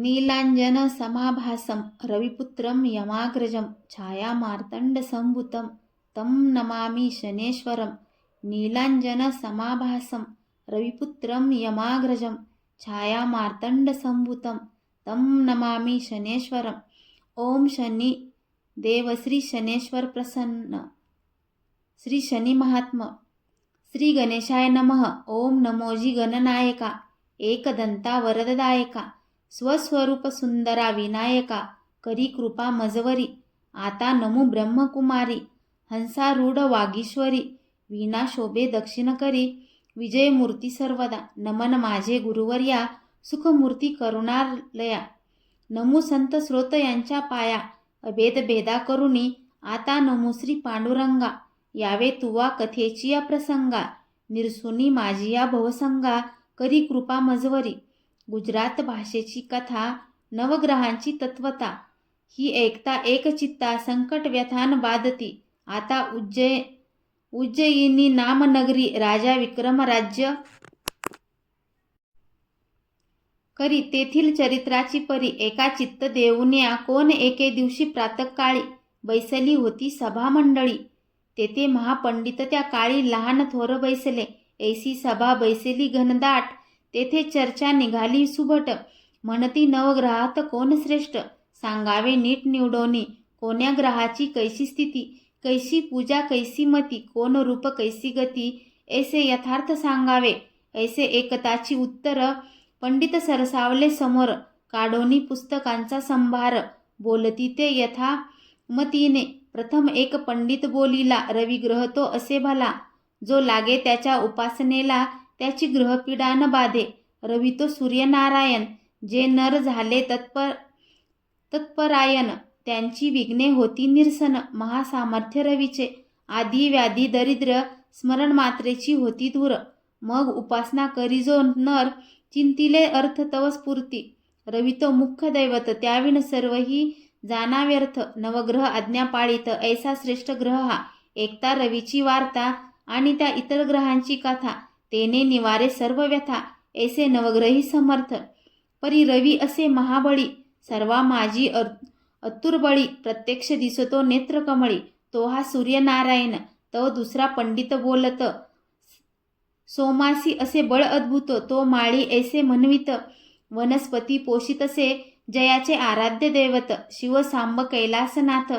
नीलांजन समाभासं रविपुत्रं यमाग्रजं छायामार्तण्डसम्भुतं तं नमामि शनेश्वरं। नीलांजन समाभासं रविपुत्रं यमाग्रजं छायामार्तण्डसम्भुतं तं नमामि शनेश्वरं। ओम शनि देव श्री शनेश्वर प्रसन्न। श्री शनि महात्म। श्री गणेशाय नमः। ओम नमोजी गणनायका एकदंता वरददायका स्वस्वरूप सुंदरा विनायका करी कृपा मजवरी। आता नमो ब्रह्मकुमारी हंसारूढ वागीश्वरी वीणा शोभे दक्षिण करी विजयमूर्ती सर्वदा। नमन माझे गुरुवर्या सुखमूर्ती करुणालया। नमो संत स्रोत यांच्या पाया अभेद भेदा करुणी। आता नमो श्री पांडुरंगा यावे तुवा कथेची या प्रसंगा। निरसुनी माझी या भवसंगा करी कृपा मजवरी। गुजरात भाषेची कथा नवग्रहांची तत्वता ही ऐकता एकचित्ता संकट व्यथान बाधती। आता उज्जयिनी नामनगरी राजा विक्रम राज्य करी। तेथील चरित्राची परी एका चित्त देऊन्या कोण एके दिवशी प्रातःकाळी बैसली होती सभा मंडळी। तेथे महापंडित त्या काळी लहान थोर बैसले। ऐसी सभा बैसली घनदाट तेथे चर्चा निघाली सुभट। म्हणती नवग्रहात कोण श्रेष्ठ सांगावे नीट निवडोनी। कोण्या ग्रहाची कैसी स्थिती कैसी पूजा कैसी मती कोण रूप कैसी गती ऐसे यथार्थ सांगावे। ऐसे एकताची उत्तर पंडित सरसावले समोर काढोनी पुस्तकांचा संभार। बोलती ते यथामतीने प्रथम एक पंडित बोलिला रविग्रह तो असे भला जो लागे त्याच्या उपासनेला त्याची ग्रहपीडा न बाधे। रवी तो सूर्यनारायण जे नर झाले तत्परायण त्यांची विघ्ने होती निरसन। महासामर्थ्य रवीचे आधी व्याधी दरिद्र स्मरण मात्रेची होती दूर। मग उपासना करी जो नर चिंतिले अर्थ तव स्फूर्ती। रवी तो मुख्य दैवत त्याविण सर्वही जाना व्यर्थ। नवग्रह आज्ञा पाळीत ऐसा श्रेष्ठ ग्रह हा। एकता रवीची वार्ता आणि त्या इतर ग्रहांची कथा तेने निवारे सर्व व्यथा। ऐसे नवग्रही समर्थ परी रवी असे महाबळी सर्वा माझी अतुर्बळी। प्रत्यक्ष दिसतो नेत्र कमळी तो हा सूर्यनारायण। तो दुसरा पंडित बोलत सोमासी असे बळ अद्भुत तो माळी ऐसे म्हणवित। वनस्पती पोषितसे जयाचे आराध्य दैवत शिवसांब कैलासनाथ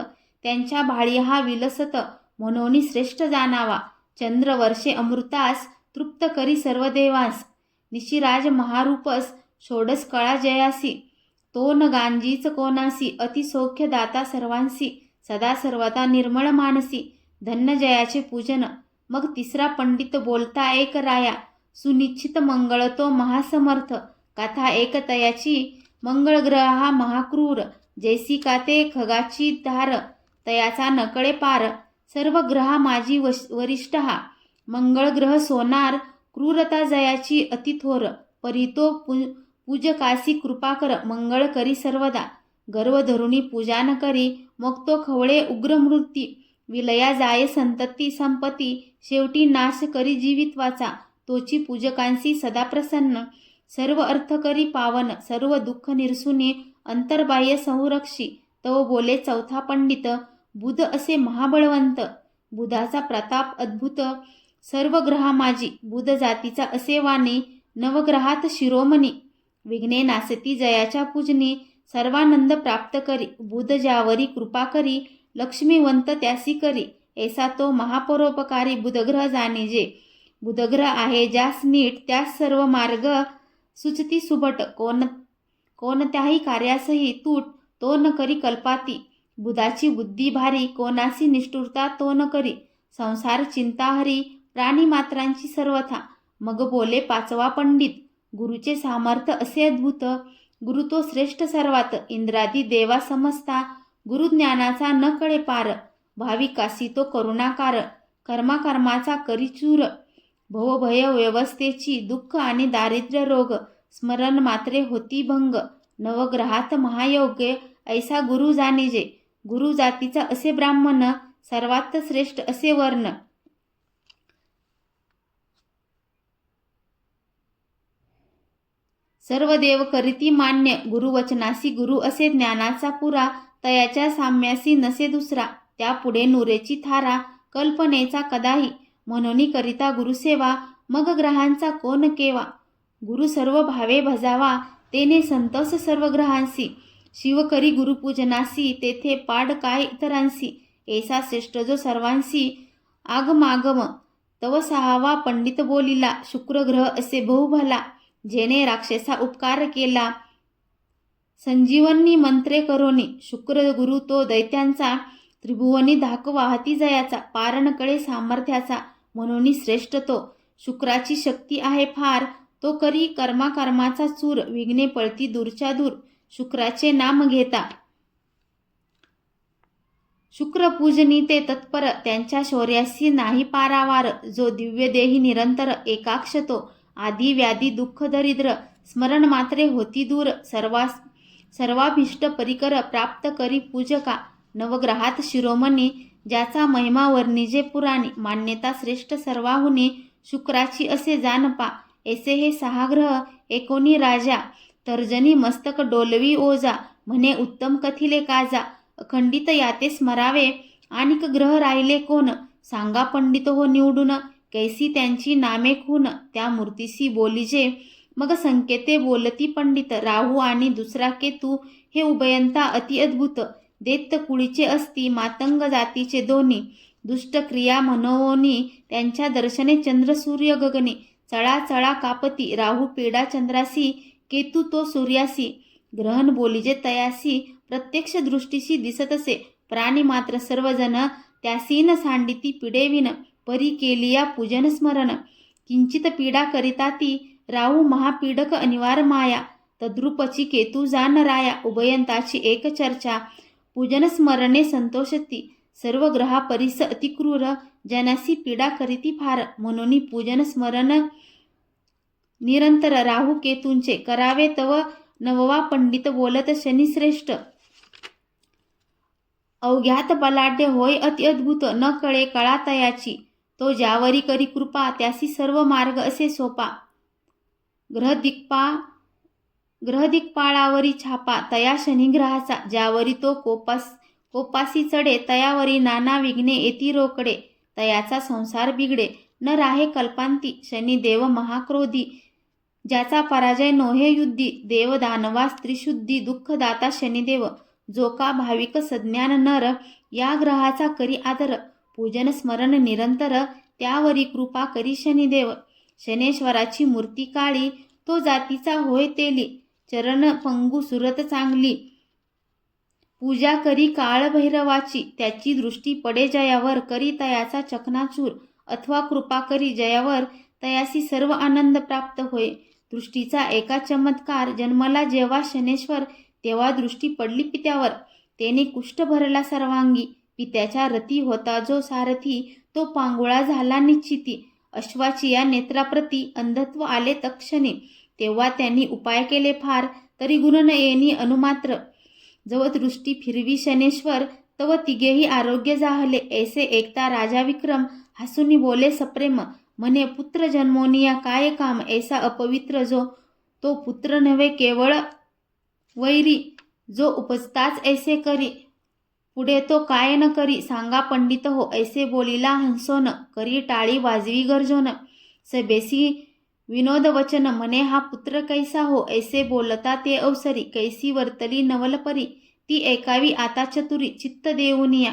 त्यांच्या भाळी हा विलसत म्हणून श्रेष्ठ जाणावा। चंद्र वर्षे अमृतास तृप्त करी सर्व देवांस निशिराज महारूपस षोडस कळा जयासी। तो न गांजीच कोणासी अतिसौख्य दाता सर्वांसी सदा सर्वदा निर्मळ मानसी धन्य जयाचे पूजन। मग तिसरा पंडित बोलता एक राया सुनिश्चित मंगळ तो महासमर्थ। कथा एक तयाची मंगळ ग्रह हा महाक्रूर जैसी काते खगाची धार तयाचा नकळे पार। सर्व ग्रहा माझी वरिष्ठ हा मंगळ ग्रह सोनार क्रूरता जयाची अतिथोर। परी तो पूजकासी कृपा कर मंगळ करी सर्वदा। गर्व धरुणी पूजा न करी मग तो खवळे उग्र मृत्यू। विलया जाय संतती संपत्ती शेवटी नाश करी जीवित्वाचा। तोची पूजकांसी सदा प्रसन्न सर्व अर्थ करी पावन। सर्व दुःख निरसुनी अंतर्बाह्य संरक्षी। तो बोले चौथा पंडित बुध असे महाबळवंत बुधाचा प्रताप अद्भुत। सर्व ग्रहा माझी बुध जातीचा असे वाणी नवग्रहात शिरोमणी। विघ्ने नासती जयाच्या पूजनी सर्वानंद प्राप्त करी। बुध ज्यावरी कृपा करी लक्ष्मीवंत त्यासी करी। ऐसा तो महापरोपकारी बुधग्रह जाणे जे। बुधग्रह आहे ज्यास नीट त्यास सर्व मार्ग सुचती सुभट। कोणत्याही कार्यासही तूट तो न करी कल्पाती। बुधाची बुद्धी भारी कोणासी निष्ठुरता तो न करी। संसार चिंता हरी प्राणी मात्रांची सर्वथा। मग बोले पाचवा पंडित गुरुचे सामर्थ्य असे अद्भुत। गुरु तो श्रेष्ठ सर्वात इंद्रादी देवा समजता। गुरु ज्ञानाचा न कळे पार भाविकासी तो करुणाकार। कर्माचा करी चूर भवभय व्यवस्थेची दुःख आणि दारिद्र्य रोग स्मरण मात्रे होती भंग। नवग्रहात महायोग्य ऐसा गुरु जाणीजे। गुरु जातीचा असे ब्राह्मण सर्वात श्रेष्ठ असे वर्ण। सर्व देव करीती मान्य, गुरुवचनासी गुरु असे ज्ञानाचा पुरा, तयाच्या साम्यासी नसे दुसरा, त्यापुढे नुरेची थारा, कल्पनेचा कदाही, म्हणून करिता गुरुसेवा, मग ग्रहांचा कोण केवा. गुरु सर्व भावे भजावा, तेने संतोष सर्व ग्रहांसी, शिव करी गुरुपूजनासी, तेथे पाड काय इतरांसी, ऐसा श्रेष्ठ जो सर्वांसी, आगमागम तव सहावा पंडित बोलिला, शुक्र ग्रह असे बहुभला, जेने राक्षसा उपकार केला, संजीवनी मंत्रे करोनी, शुक्र गुरु तो दैत्यांचा, त्रिभुवनी धाकवा हाती जयाचा, पारण कळे सामर्थ्याचा, म्हणून श्रेष्ठ तो, शुक्राची शक्ती आहे फार, तो करी कर्माचा चूर, विघ्ने पळती दूरच्या दूर, शुक्राचे नाम घेता. शुक्र पूजनी ते तत्पर, त्यांच्या शौर्यासी नाही पारावार, जो दिव्य देही निरंतर, एकाक्ष तो, आदी व्याधी दुःख दरिद्र, स्मरण मात्रे होती दूर, सर्वाभीष्ट परिकर प्राप्त करी पूजका, नवग्रहात शिरोमणी, ज्याचा महिमा वर्णिजे पुराणी, मान्यता श्रेष्ठ सर्वाहुनी, शुक्राची असे जानपा, ऐसे हे 6 ग्रह एकोणी राजा, तर्जनी मस्तक डोलवी ओजा, म्हणे उत्तम कथिले काजा, अखंडित याते स्मरावे, आणिक ग्रह राहिले कोण, सांगा पंडित हो निवडून, कैसी त्यांची नामे खून, त्या मूर्तीसी बोलिजे, मग संकेते बोलती पंडित, राहू आणि दुसरा केतू, हे उभयंता अति अद्भुत, दैत्य कुळीचे असती, मातंग जातीचे दोन्ही, दुष्ट क्रिया मनोनी, त्यांच्या दर्शने चंद्र सूर्य गगनी, चळा चळा कापती, राहू पीडा चंद्रासी, केतू तो सूर्यासी, ग्रहण बोलिजे तयासी, प्रत्यक्ष दृष्टीशी दिसतसे, प्राणी मात्र सर्वजण, त्यासीन सांडिती पिडेविन, परी केलिया पूजन स्मरण, किंचित पीडा करिता ती, राहू महापीडक अनिवार माया, तद्रूपची केतू जान राया, उभयंताची एक चर्चा, पूजन स्मरणे संतोषती, सर्व ग्रहा परिस अतिक्रूर, जनासी पीडा करीती फार, म्हणून पूजन स्मरण निरंतर, राहू केतूंचे करावे तव नववा पंडित बोलत शनिश्रेष्ठ, अवघ्यात बलाढ्य होय अति अद्भुत, न कळे कळा तयाची, तो ज्यावरी करी कृपा, त्यासी सर्व मार्ग असे सोपा, ग्रहदिक्पाळावरी छापा, तया शनिग्रहाचा, ज्यावरी तो कोपासी चढे, तयावरी नाना विघ्ने येती रोकडे, तयाचा संसार बिगडे, न राहे कल्पांती, शनिदेव महाक्रोधी, ज्याचा पराजय नोहे युद्धी, देव दानवास त्रिशुद्धी, दुःखदाता शनिदेव, जो का भाविक सज्ञान नर, या ग्रहाचा करी आदर, पूजन स्मरण निरंतर, त्यावरी कृपा करी शनिदेव, शनेश्वराची मूर्ती काळी, तो जातीचा होय तेली, चरण पंगू सुरत चांगली, पूजा करी काळ भैरवाची, त्याची दृष्टी पडे जयावर, करी तयाचा चकनाचूर, अथवा कृपा करी जयावर, तयासी सर्व आनंद प्राप्त होय. दृष्टीचा एका चमत्कार, जन्मला जेव्हा शनेश्वर, तेव्हा दृष्टी पडली पित्यावर, त्याने कुष्ठ भरला सर्वांगी, पित्याच्या रती होता जो सारथी, तो पांगुळा झाला निश्चिती, अश्वाची या नेत्राप्रती अंधत्व आले तक्षणी, तेव्हा त्यांनी उपाय केले फार, तरी गुण न येणी अनुमात्र, जव दृष्टी फिरवी शनेश्वर, तव तिघेही आरोग्य जाहले, ऐसे एकता राजा विक्रम, हसूनी बोले सप्रेम, म्हणे पुत्र जन्मोनिया काय काम, ऐसा अपवित्र जो, तो पुत्र नव्हे केवळ वैरी, जो उपजताच ऐसे करी, पुढे तो काय न करी, सांगा पंडित हो, ऐसे बोलिला हंसोन, करी टाळी वाजवी गर्जोन, सभेसी विनोद वचन, म्हणे हा पुत्र कैसा हो, ऐसे बोलता ते अवसरी, कैसी वर्तली नवलपरी, ती ऐकावी आता चतुरी, चित्त देऊनिया,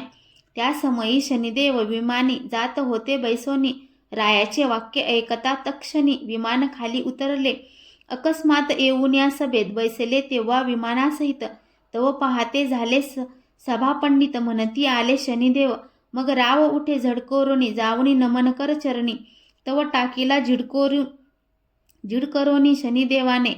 त्या समयी शनिदेव विमानी जात होते बैसोनी, रायाचे वाक्य ऐकता तक्षणी विमान खाली उतरले, अकस्मात येऊन या सभेत बैसले, तेव्हा विमानासहित, तव पहाते झाले सभा पंडित, म्हणती आले शनिदेव, मग राव उठे झडकोरोनी, जाऊनी नमन कर चरणी, तव टाकीला झिडकरोनी शनिदेवाने,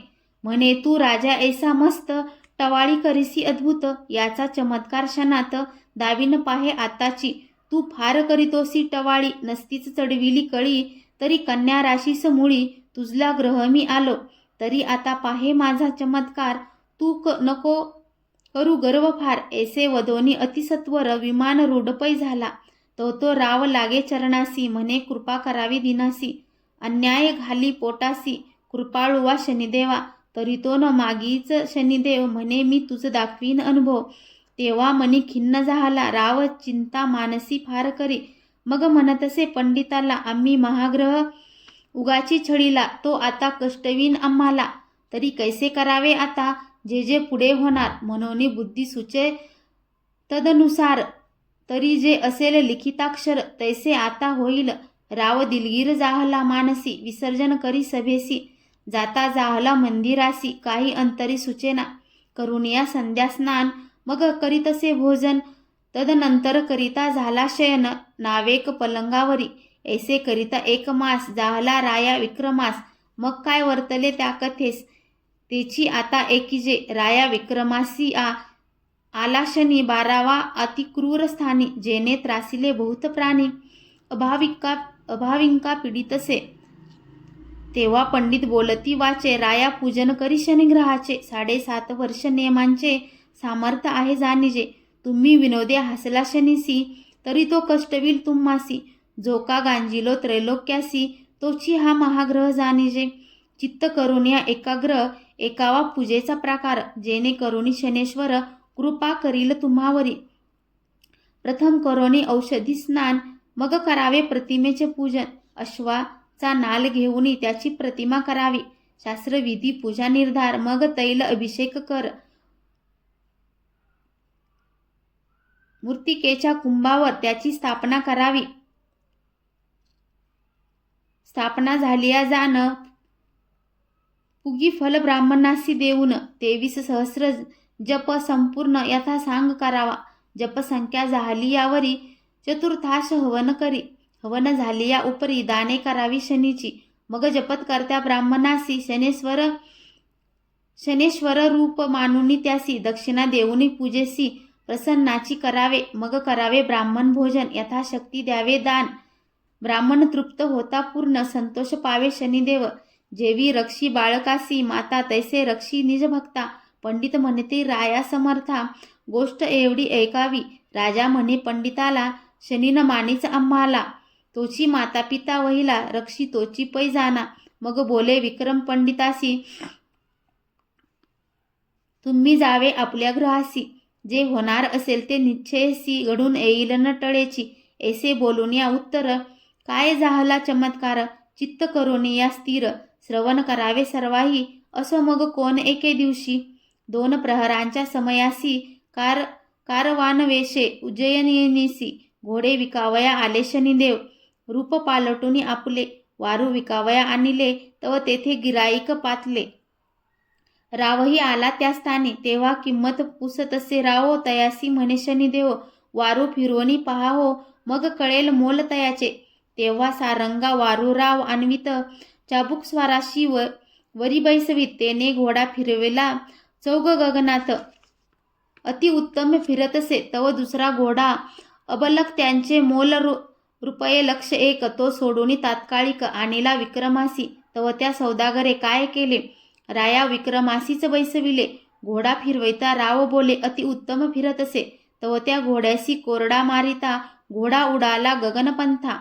म्हणे तू राजा ऐसा मस्त, टवाळी करीसी अद्भुत, याचा चमत्कार क्षणात दावीन पाहे आताची, तू फार करीतोसी टवाळी, नसतीच चढविली कळी, तरी कन्या राशीस मुळी, तुझला ग्रह मी आलो, तरी आता पाहे माझा चमत्कार, तू नको करू गर्व फार, ऐसे वदोनी अतिसत्वर, विमान रूढपै झाला, तो राव लागे चरणासी, म्हणे कृपा करावी दिनासी, अन्याय घाली पोटासी, कृपाळुवा शनिदेवा, तरी तो न मागीच शनिदेव म्हणे मी तुझं दाखवीन अनुभव. तेव्हा मनी खिन्न झाला राव चिंता मानसी फार करी. मग म्हणतसे पंडिताला आम्ही महाग्रह उगाची छळीला तो आता कष्टवीन आम्हाला. तरी कैसे करावे आता जे जे पुढे होणार म्हणून बुद्धी सुचे तदनुसार. तरी जे असेल लिखिताक्षर तैसे आता होईल. राव दिलगीर जाहला मानसी विसर्जन करी सभेसी. जाता जाहला मंदिरासी काही अंतरी सुचेना. करुनिया संध्या स्नान मग करीतसे भोजन. तदनंतर करिता झाला शयन नावेक पलंगावरी. ऐसे करिता एक मास जाहला राया विक्रमास. मग काय वर्तले त्या कथेस तेची आता एकीजे. राया विक्रमासी आला शनी 12वा अतिक्रूर स्थानी. जेने त्रासिले बहुत प्राणी अभाविंका पीडितसे. तेव्हा पंडित बोलती वाचे राया पूजन करी शनिग्रहाचे. 7.5 वर्ष नियमांचे सामर्थ्य आहे जाणीजे. तुम्ही विनोदे हसला शनीसी तरी तो कष्टविल तुम्हासी. जो का गांजिलो त्रैलोक्यासी तोची हा महाग्रह जाणीजे. चित्त करुनिया एकाग्र एकावा पूजेचा प्रकार. जेणे करुणी शनेश्वर कृपा करील तुम्हावरी. प्रथम करोनी औषधी स्नान मग करावे प्रतिमेचे पूजन. अश्वाचा नाल घेऊन त्याची प्रतिमा करावी. शास्त्रविधी पूजा निर्धार मग तैल अभिषेक कर. मूर्तिकेच्या कुंभावर त्याची स्थापना करावी. स्थापना झालिया जाण पुगी फल ब्राह्मणासी देऊन. 23 सहस्र जप संपूर्ण यथा सांग करावा. जपसंख्या झाली यावरी चतुर्थाश हवन करी. हवन झाली या उपरी दाने करावी शनीची. मग जपत करत्या ब्राह्मणासी शनेश्वर रूप मानुनी त्यासी. दक्षिणा देऊनी पूजेसी प्रसन्नाची करावे. मग करावे ब्राह्मण भोजन यथाशक्ती द्यावे दान. ब्राह्मण तृप्त होता पूर्ण संतोष पावे शनिदेव. जेवी रक्षी बाळकासी माता तैसे रक्षी निज भक्ता. पंडित म्हणते राया समर्था गोष्ट एवढी ऐकावी. राजा म्हणे पंडिताला शनीन मानीच आम्हाला. तोची माता पिता वहिला रक्षी तोची पै जाना. मग बोले विक्रम पंडितासी तुम्ही जावे आपल्या गृहासी. जे होणार असेल ते निश्चयसी घडून येईल न टळेची. ऐसे बोलून या उत्तर काय झाला चमत्कार. चित्त करून या स्थिर श्रवण करावे सर्वाही. असो मग कोण एके दिवशी 2 प्रहरांच्या समयासी कारवान वेशे उज्जयिनीसी. घोडे विकावया आले शनिदेव. रूप पालटून आपले वारू विकावया आणले. तव तेथे गिराईक पातले. रावही आला त्या स्थानी. तेव्हा किंमत पुसतसे रावो तयासी म्हणे शनिदेव. वारू फिरवणी पहा हो मग कळेल मोल तयाचे. तेव्हा सारंगा वारू राव आणवित चाबुक स्वाराशी वरी बैसवीत. तेने घोडा फिरवेला चौग गगनात. अतिउत्तम फिरतसे तव दुसरा घोडा अबलक त्यांचे मोल रुपये 1,00,001. तो सोडून तात्कालिक आणिला विक्रमासी. तव त्या सौदागरे काय केले राया विक्रमासीच बैसविले. घोडा फिरवैता राव बोले अतिउत्तम फिरतसे. तव त्या घोड्यासी कोरडा मारिता घोडा उडाला गगनपंथा.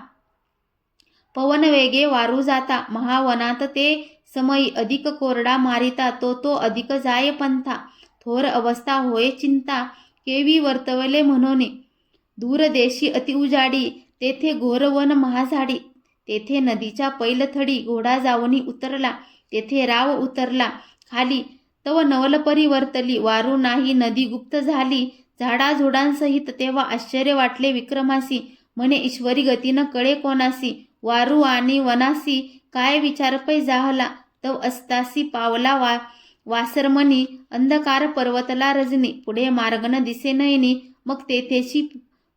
पवन वेगे वारू जाता महावनात ते समयी. अधिक कोरडा मारिता तो अधिक जाय पंथा. थोर अवस्था होय चिंता केवी वर्तवले म्हणून. दूरदेशी अतिउजाडी तेथे घोरवन महाझाडी. तेथे नदीच्या पैलथडी घोडा जाऊनी उतरला. तेथे राव उतरला खाली. तव नवलपरी वर्तली वारू नाही नदी गुप्त झाली. झाडाझुडांसहित. तेव्हा आश्चर्य वाटले विक्रमासी. म्हणे ईश्वरी गतीनं कळे कोणासी. वारू आणि वनासी काय विचारपै जाहला. तव अस्तासी पावला वासरमणी. अंधकार पर्वतला रजनी. पुढे मार्गन दिसे नयनी. मग तेथेशी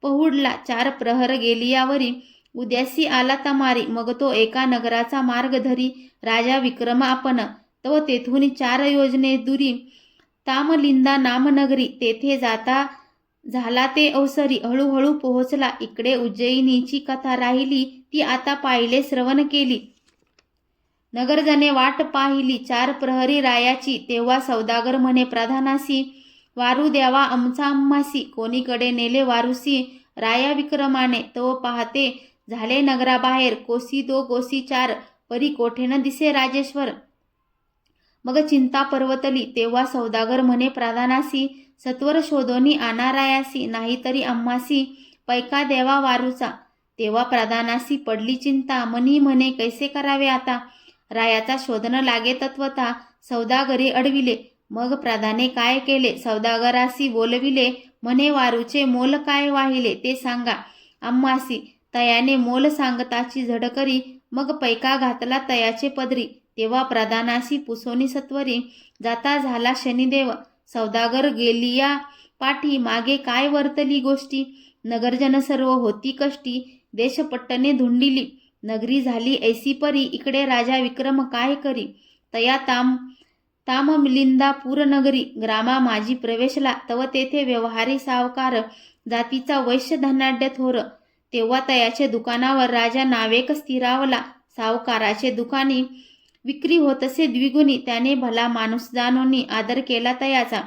पहुडला 4 प्रहर गेलियावरी. उद्यासी आला तमारी. मग तो एका नगराचा मार्ग धरी राजा विक्रम आपण. तव तेथून 4 योजने दुरी तामलिंदा नामनगरी. तेथे जाता झाला ते अवसरी. हळूहळू पोहोचला इकडे. उज्जयिनीची कथा राहिली ती आता पाहिले श्रवण केली. नगरजने वाट पाहिली 4 प्रहरी रायाची. तेव्हा सौदागर म्हणे प्रधानासी वारू द्यावा आमचा आम्हासी. कोणीकडे नेले वारूसी राया विक्रमाने. तो पाहते झाले नगराबाहेर कोसी 2 कोसी 4 परी कोठेन दिसे राजेश्वर. मग चिंता पर्वतली. तेव्हा सौदागर म्हणे प्रधानासी, सत्वर शोधोनी आणारायासी, नाहीतरी आम्हासी पैका देवा वारूचा. तेव्हा प्रधानासी पडली चिंता, मनी म्हणे कैसे करावे आता. रायाचा शोधन लागे तत्वता, सौदागरी अडविले. मग प्रधाने काय केले, सौदागरासी बोलविले. म्हणे वारूचे मोल काय वाहिले ते सांगा आम्हासी. तयाने मोल सांगताची झडकरी, मग पैका घातला तयाचे पदरी. तेव्हा प्रधानासी पुसोनी सत्वरी, जाता झाला शनिदेव. सौदागर गेलिया पाठी, मागे काय वर्तली गोष्टी. नगरजन सर्व होती कष्टी, देशपट्टने धुंडिली. नगरी झाली ऐसी परी, इकडे राजा विक्रम काय करी. तया ताम मिलिंदा पूर नगरी, ग्रामा माझी प्रवेशला. तव तेथे व्यवहारी सावकार, जातीचा वैश्य धनाढ्य थोर. तेव्हा तयाचे दुकानावर राजा नावेक स्थिरावला. सावकाराचे दुकानी विक्री होतसे द्विगुणी, त्याने भला माणूस जाणोनी आदर केला तयाचा.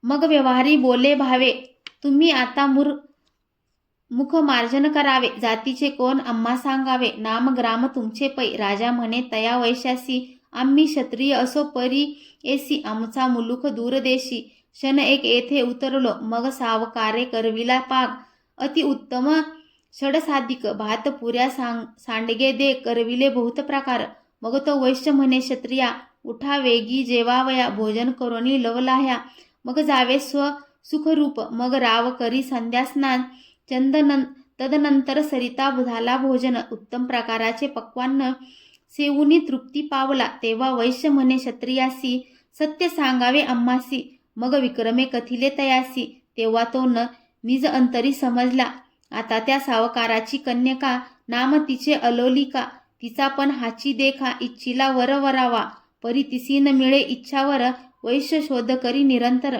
मग व्यवहारी बोले भावे, तुम्ही आता मुख मार्जन करावे. जातीचे कोण आम्हा सांगावे, नाम ग्राम तुमचे पै. राजा म्हणे तया वैश्यासी, आम्ही क्षत्रिय असो परी एसी, आमचा मुलुख दूरदेशी. क्षण एक येथे उतरलो, मग सावकारे करविला पाग. अति उत्तम षडसाधिक, भात पुऱ्या सांडगे दे, करविले बहुत प्रकार. मग तो वैश्य म्हणे क्षत्रिया, उठा वेगी जेवावया, भोजन करोनी लवलाह्या. मग जावे सुखरूप, मग राव करी संध्या स्नान. तदनंतर सरिता झाला भोजन, उत्तम प्रकाराचे पक्वान्न सेवुनी तृप्ती पावला. तेव्हा वैश्य म्हणे क्षत्रियासी, सत्य सांगावे आम्हासी. मग विक्रमे कथिले तयासी. तेव्हा तो निज अंतरी समजला. आता त्या सावकाराची कन्यका, नाम तिचे अलोलिका. तिचा पण हाची देखा, इच्छिला वर वरावा. परी तिसी न मिळे इच्छावर, वैश्य शोध करी निरंतर.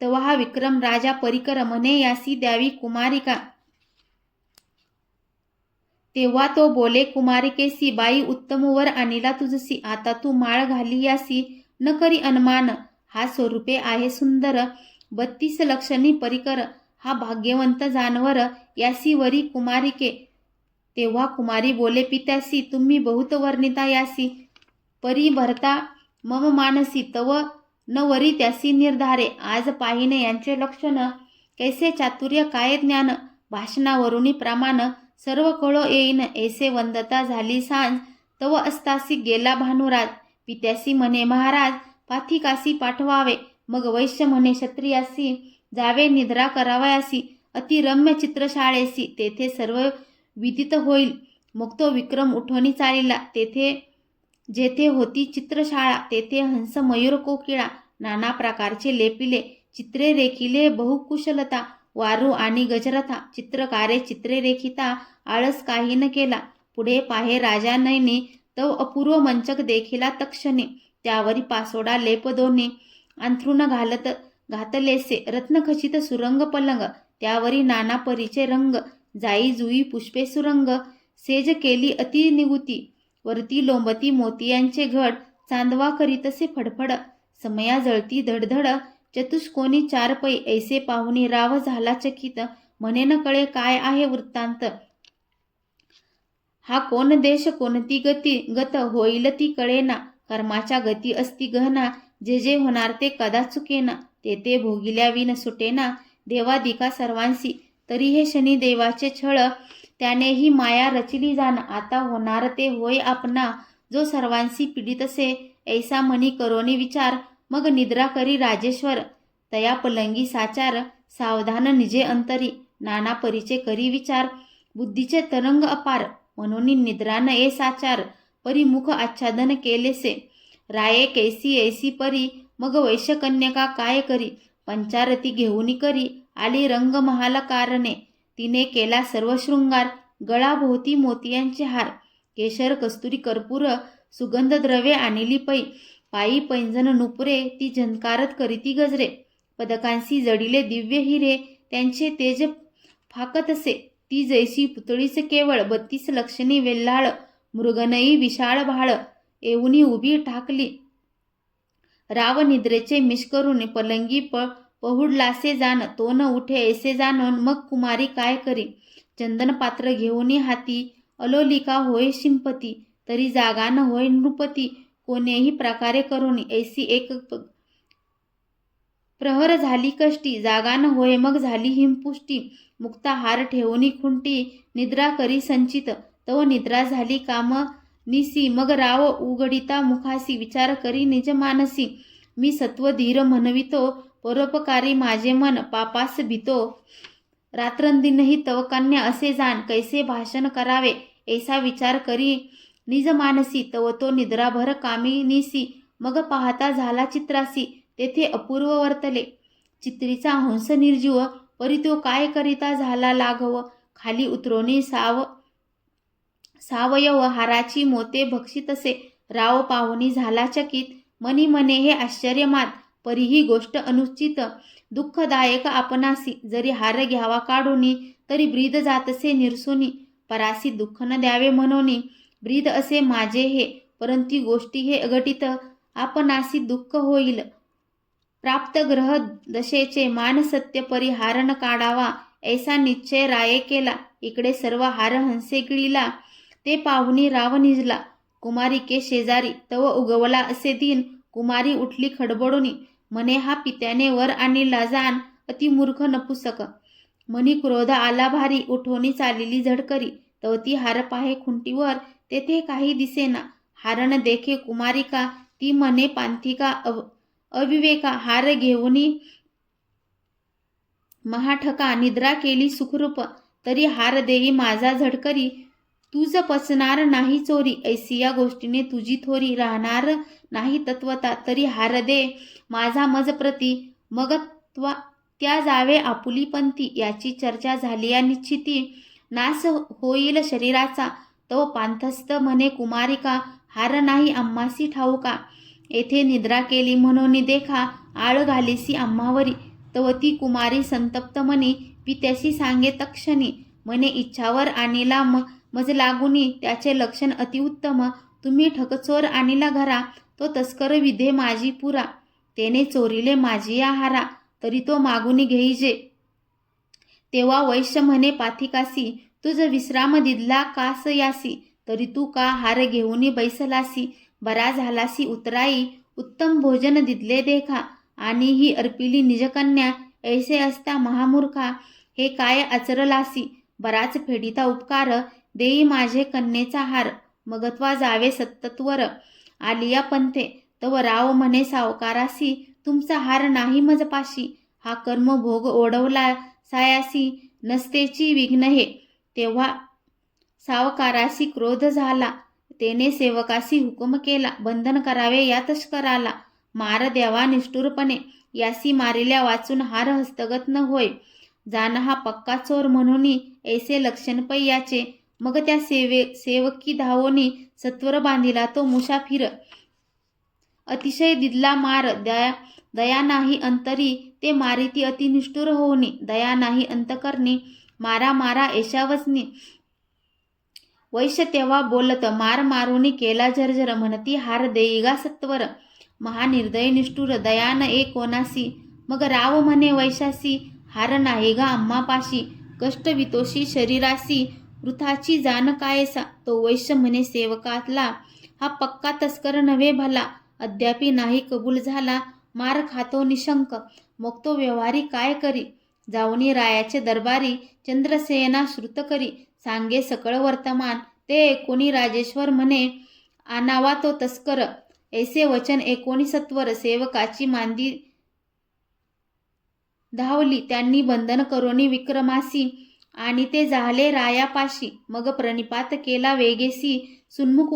तेव्हा हा विक्रम राजा परिकर, म्हणे यासी द्यावी कुमारिका. तेव्हा तो बोले कुमारिकेसी, बाई उत्तम वर आणिला तुझसी. आता तू माळ घाली यासी, न करी अनुमान. हा स्वरूपे आहे सुंदर, 32 लक्षणी परिकर. हा भाग्यवंत जानवर, यासी वरी कुमारिके. तेव्हा कुमारी बोले पित्यासी, तुम्ही बहुत वर्णिता यासी. परी भरता मम मानसी, तव न वरी त्यासी निर्धारे. आज पाहिने यांचे लक्षण, कैसे चातुर्य काय ज्ञान. भाषणावरुणी प्रमाण, सर्व कळो येईन. ऐसे वंदता झाली सांज, तव अस्तासी गेला भानुराज. पित्यासी म्हणे महाराज, पाथिकासी पाठवावे. मग वैश्य म्हणे क्षत्रियासी, जावे निद्रा करावयासी. अतिरम्य चित्रशाळेसी, तेथे सर्व विदित होईल. मग तो विक्रम उठोनी चालिला. जेथे होती चित्रशाळा, तेथे हंस मयूर कोकिळा, नाना प्रकारचे लेपिले. चित्रे रेखिले बहुकुशलता, वारू आणि गजरथा. चित्रकारे चित्रे रेखिता, आळस काही न केला. पुढे पाहे राजा नयनी, तव अपूर्व मंचक देखिला तक्षणी. त्यावरी पासोडा लेप दोन्ही, अंथरुण घातलेसे रत्नखचित सुरंग पलंग. त्यावरी नाना परीचे रंग, जाई जुई पुष्पे सुरंग. सेज केली अति निगुती, वरती लोंबती मोतियांचे घड. चांदवा करीतसे फडफड, समया जळती धडधड. चतुष्कोनी 4 पै, ऐसे पाहुनी राव झाला चकित. म्हणे न कळे काय आहे वृत्तांत. हा कोण देश कोणती गत, होईल ती कळेना. कर्माच्या गती असती गहना, जे जे होणार ते कदा चुकेना. ते भोगिल्या विन सुटेना, देवादिका सर्वांसी. तरी हे शनी देवाचे छळ, त्याने ही माया रचिली जाण. आता होणार ते होय आपणा, जो सर्वांसी पीडितसे. ऐसा मनी करोनी विचार, मग निद्रा करी राजेश्वर. तया पलंगी साचार, सावधान निजे अंतरी. नाना परीचे करी विचार, बुद्धीचे तरंग अपार. म्हणून निद्रा न ये साचार, परी मुख आच्छादन केलेसे. राये कैसी ऐसी परी, मग वैश्यकन्यका काय करी. पंचारती घेऊनी करी, आली रंग महाल कारणे. तिने केला सर्व शृंगार, गळाभोवती मोतियांचे हार. केशर कस्तुरी कर्पूर, सुगंध द्रव्ये आणिली पै. पायी पैंजन नुपुरे, ती झंकारत करीती गजरे. पदकांशी जडिले दिव्य हिरे, त्यांचे तेज फाकतसे. ती जैसी पुतळीच केवळ, 32 लक्षणी वेल्हाळ. मृगनई विशाळ भाळ, येऊनी उभी ठाकली. राव निद्रेचे मिश करून, पलंगी पहुडलासे जाण. तो न उठे ऐसे जाणून, मग कुमारी काय करी. चंदन पात्र घेऊनी हाती, अलोलिका होय शिंपती. तरी जागा न होय नृपती. कोणेही प्रकारे करून ऐसी एक प्रहर झाली कष्टी, जागा न होय मग झाली हिमपुष्टी. मुक्ता हार ठेवूनी खुंटी, निद्रा करी संचित, तव निद्रा झाली काम निसी. मग राव उघडिता मुखासी, विचार करी निज मानसी. मी सत्व धीर म्हणवितो, परोपकारी माझे मन पापास भीतो. रात्रंदिनही तव कन्या असे जाण, कैसे भाषण करावे ऐसा विचार करी निज मानसी. तव तो निद्राभर कामी निसी, मग पाहता झाला चित्रासी. तेथे अपूर्व वर्तले चित्रीचा हंस निर्जीव, परी तो काय करिता झाला लाघव. खाली उतरोनी सावयव, हाराची मोते भक्षितसे. राव पाहुनी झाला चकित, मनी मने हे आश्चर्य मात. परी ही गोष्ट अनुचित, दुःखदायक आपणासी. जरी हार घ्यावा काढूनी, तरी ब्रीद जातसे निरसुनी. परासी दुःख न द्यावे म्हणूनी, ब्रीद असे माझे हे. परंतु गोष्टी हे अघटित, आपणासी दुःख होईल. प्राप्त ग्रह दशेचे मान सत्य, परी हार न काढावा ऐसा निश्चय राये केला. इकडे सर्व हार हंसे गिळीला, ते पाहुनी राव निजला. कुमारिके शेजारी, तव उगवला असे दिन. कुमारी उठली खडबडूनी, म्हणे हा पित्याने वर आणीला जाण. अति मूर्ख नपुसक, मनी क्रोध आला भारी. उठोनी चालिली झडकरी, तव ती हार पाहे खुंटीवर, तेथे काही दिसेना. हार न देखे कुमारिका, ती म्हणे पांथिका अविवेका. हार घेऊनी महाठका, निद्रा केली सुखरूप. तरी हार देई माझा झडकरी, तुझ पचणार नाही चोरी. ऐसी या गोष्टीने तुझी थोरी, राहणार नाही तत्वता. तरी हार दे माझा मज प्रती, मग त्या जावे आपुली पंथी. याची चर्चा झाली या निश्चिती, नाश होईल शरीराचा. तो पांथस्थ म्हणे कुमारिका, हार नाही आम्हासी ठाऊका. येथे निद्रा केली म्हणून देखा, आळ घालीसी आम्हावरी. तव ती कुमारी संतप्त मनी, पित्याशी सांगे तक्षणी. म्हणे इच्छावर आणीला मज लागुनी, त्याचे लक्षण अतिउत्तम. तुम्ही ठकचोर आणीला घरा, तो तस्कर विधे माझी पुरा. तेने चोरिले माझी या हारा, तरी तो मागुनी घेईजे. तेव्हा वैश्य म्हणे पाथिकासी, तुझ विश्राम दिदला कास यासी. तरी तू का हार घेऊनी बैसलासी. बरा झालासी उतराई, उत्तम भोजन दिदले देखा. आणि ही अर्पिली निजकन्या, ऐसे असता महामूर्खा. हे काय आचरलासी, बराच फेडिता उपकार. देई माझे कन्येचा हार, मगत्वा जावे सत्तत्वर. आलिया पंथे, तव राव म्हणे सावकारासी, तुमचा हार नाही मजपाशी. हा कर्म भोग ओढवला सायासी, नसतेची विघ्न हे. तेव्हा सावकारासी क्रोध झाला, तेने सेवकासी हुकुम केला. बंधन करावे या तस्कराला, मार द्यावा निष्ठुरपणे. यासी मारिल्या वाचून हार हस्तगत न होय. जाण हा पक्का चोर म्हणूनी, ऐसे लक्षण पै याचे. मग त्या सेवकी धावोनी, सत्वर बांधिला तो मुसाफिर. अतिशय दिदला मार, दया नाही अंतरी. ते मारिती अति निष्ठुर होऊनी, दया नाही अंतकरणी. मारा मारा ऐशा वचनी. वैश्य तेव्हा बोलत, मार मारुनी केला झरझर. म्हणती हार देईगा सत्वर, महानिर्दय निष्ठुर. दया न ए कोणासी. मग राव म्हणे वैशासी, हार नाही गा आम्हापाशी. कष्ट वितोषी शरीरासी, वृथाची जाण कायसा. तो वैश्य म्हणे सेवकातला, हा पक्का तस्कर नव्हे भला. अद्यापि नाही कबूल झाला, मार खातो निशंक. मग तो व्यवहारी काय करी. जाऊनी रायाचे दरबारी, चंद्रसेना श्रुत करी. सांगे सकळ वर्तमान, ते ऐकोनी राजेश्वर म्हणे आनावा तो तस्कर. ऐसे वचन ऐकोनी सत्वर, सेवकाची मांदी धावली. त्यांनी बंधन करोनी विक्रमासी, आणि ते झाले रायापाशी. मग प्रणिपात केला वेगेसी, सन्मुख